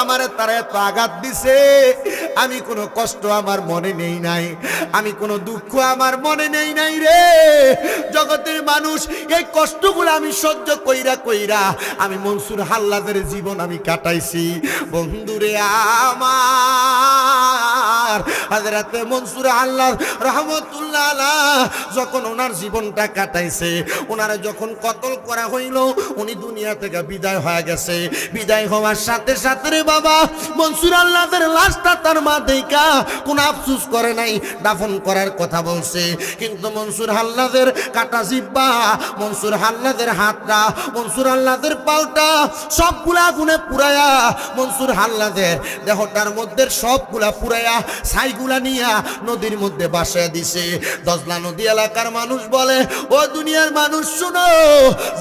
S1: আমারে তারা এত আঘাত দিছে, আমি কোনো কষ্ট আমার মনে নেই নাই, আমি কোনো দুঃখ আমার মনে নেই নাই রে। জগতের মানুষ, এই কষ্টগুলো আমি সহ্য কইরা কইরা আমি মনসুর হাল্লাজের জীবন আমি কাটাইছি। বন্ধুরে আমার, হযরতে মনসুর হাল্লাজ রহমতুল্লাহ আলাইহি যখন ওনার জীবনটা কাটাইছে, ওনারে যখন কতল করা হইল, উনি দুনিয়া থেকে বিদায় হয়ে গেছে। বিদায় হওয়ার সাথে সাথে রে বাবা, মনসুর হাল্লাজের লাশটা তার মা দেখা কোনো আফসোস করে নাই, দাফন করার কথা বলছে। কিন্তু মনসুর হাল্লাজের কাটা জিহ্বা, মনসুর হাল্লাজের হাতটা, মনসুর হাল্লাজের পাউটা সবগুলা আগুনে পুরায়া মনসুর হাল্লাজের দেহটার মধ্যে সবগুলা পুরায়া ছাইগুলা নিয়া নদীর মধ্যে বাসায় দিছে। দজলা নদী এলাকার মানুষ বলে, ও দুনিয়ার মানুষ শুনো,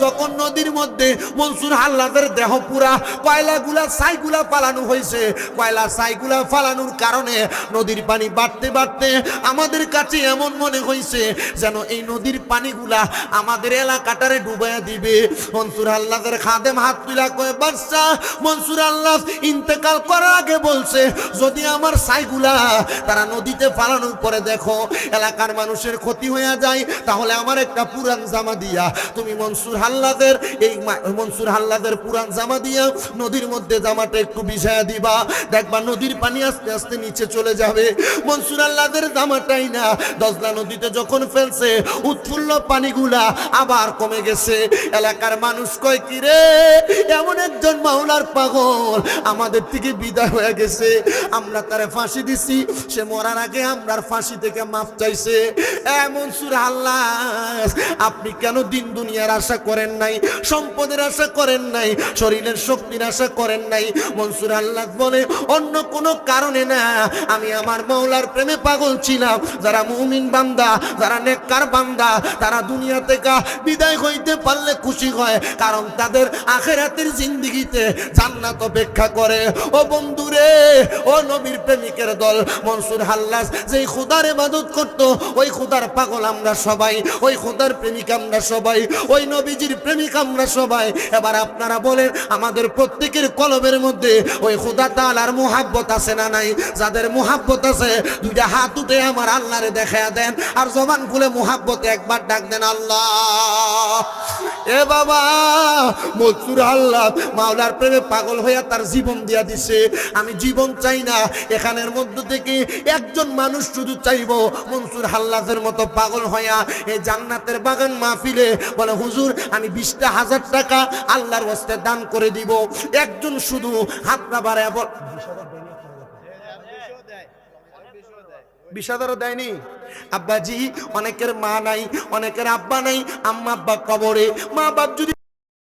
S1: যখন নদীর মধ্যে মনসুর হাল্লাজের দেহ পুরা কয়লাগুলা ছাইগুলা ফালানো হয়েছে, কয়লা ছাইগুলা ফালানোর কারণে নদীর পানি বাড়তে বাড়তে আমাদের কাছে এমন মনে হয়েছে যেন এই নদীর পানিগুলা আমাদের এলাকাটারে ডুবাইয়া দিবে। মনসুর হাল্লাজের খাদেম হাত তুলা কয়, বাদশাহ মনসুর হাল্লাজ ইন্তেকাল করার আগে বলছে, যদি আমার ছাইগুলা তারা নদীতে ফালানোর পরে দেখো এলাকার মানুষের ক্ষতি হয়ে যায়, তাহলে আমার একটা পুরান জামা দিয়া তুমি মনসুর হাল্লাজের মনসুর হাল্লাজের পুরান জামা দিয়া নদীর মধ্যে জামাটা একটু ভিজায়া দিবা, দেখবা নদীর পানি আস্তে আস্তে নিচে চলে যাবে। মনসুর হাল্লাজের জামাটাই না দজলা নদীতে যখন ফেলছে, উৎফুল্ল পানিগুলা আবার কমে গেছে। এলাকার মানুষ কয়, কি রে, এমন একজন মাওলার পাগল আমাদের থেকে বিদায় হয়ে গেছে, আমরা তারে ফাঁসি দিছি, সে মরার আগে আমরার ফাঁসি থেকে মাফ চাইছে। মনসুর হাল্লাজ, আপনি কেন দিন দুনিয়ার আশা করেন নাই, সম্পদের আশা করেন নাই, শরীরের শক্তির আশা করেন নাই? মনসুর হাল্লাজ বলে, অন্য কোনো কারণে না, আমি আমার মাওলার প্রেমে পাগল ছিলাম। যারা মুমিন বান্দা, যারা নেককার বান্দা, তারা দুনিয়া থেকে বিদায় হইতে পারলে খুশি হয়, কারণ তাদের আখিরাতের জিন্দেগিতে জান্নাত অপেক্ষা করে। ও বন্ধুরে, ও নবীর প্রেমিকের দল, মনসুর হাল্লাজ যেই খোদার ইবাদত করত, ওই খোদার পাগল আমরা সবাই, ওই খোদার প্রেমিক আমরা সবাই, ওই নবীজির প্রেমিক আমরা সবাই। এবার আপনারা বলেন, আমাদের প্রত্যেকের কলবের মধ্যে ওই খোদা তাআলার মুহাব্বত আছে না নাই? যাদের মুহাব্বত আছে, দুইটা হাত উঠে আমার আল্লাহরে দেখায়া দেন, আর জবান খুলে মুহাব্বতে একবার ডাক দেন, আল্লাহ। এ বাবা, মনসুর হাল্লাজ মাওলার প্রেমে পাগল হইয়া তার জীবন দিয়া দিছে। আমি জীবন চাই না, এখানের মধ্য থেকে একজন মানুষ শুধু চাইবো মনসুর হাল্লাজের মতো পাগল হইয়া এই জান্নাতের বাগান মাহফিলে বলে, হুজুর আমি 20,000 টাকা আল্লাহর ওয়াস্তে দান করে দিব। একজন শুধু হাতটা বাড়ায় বল, 20,000 দেয়নি? আব্বাজি, অনেকের মা নাই, অনেকের আব্বা নাই, আম্মা আব্বা কবরে, মা বাপ যদি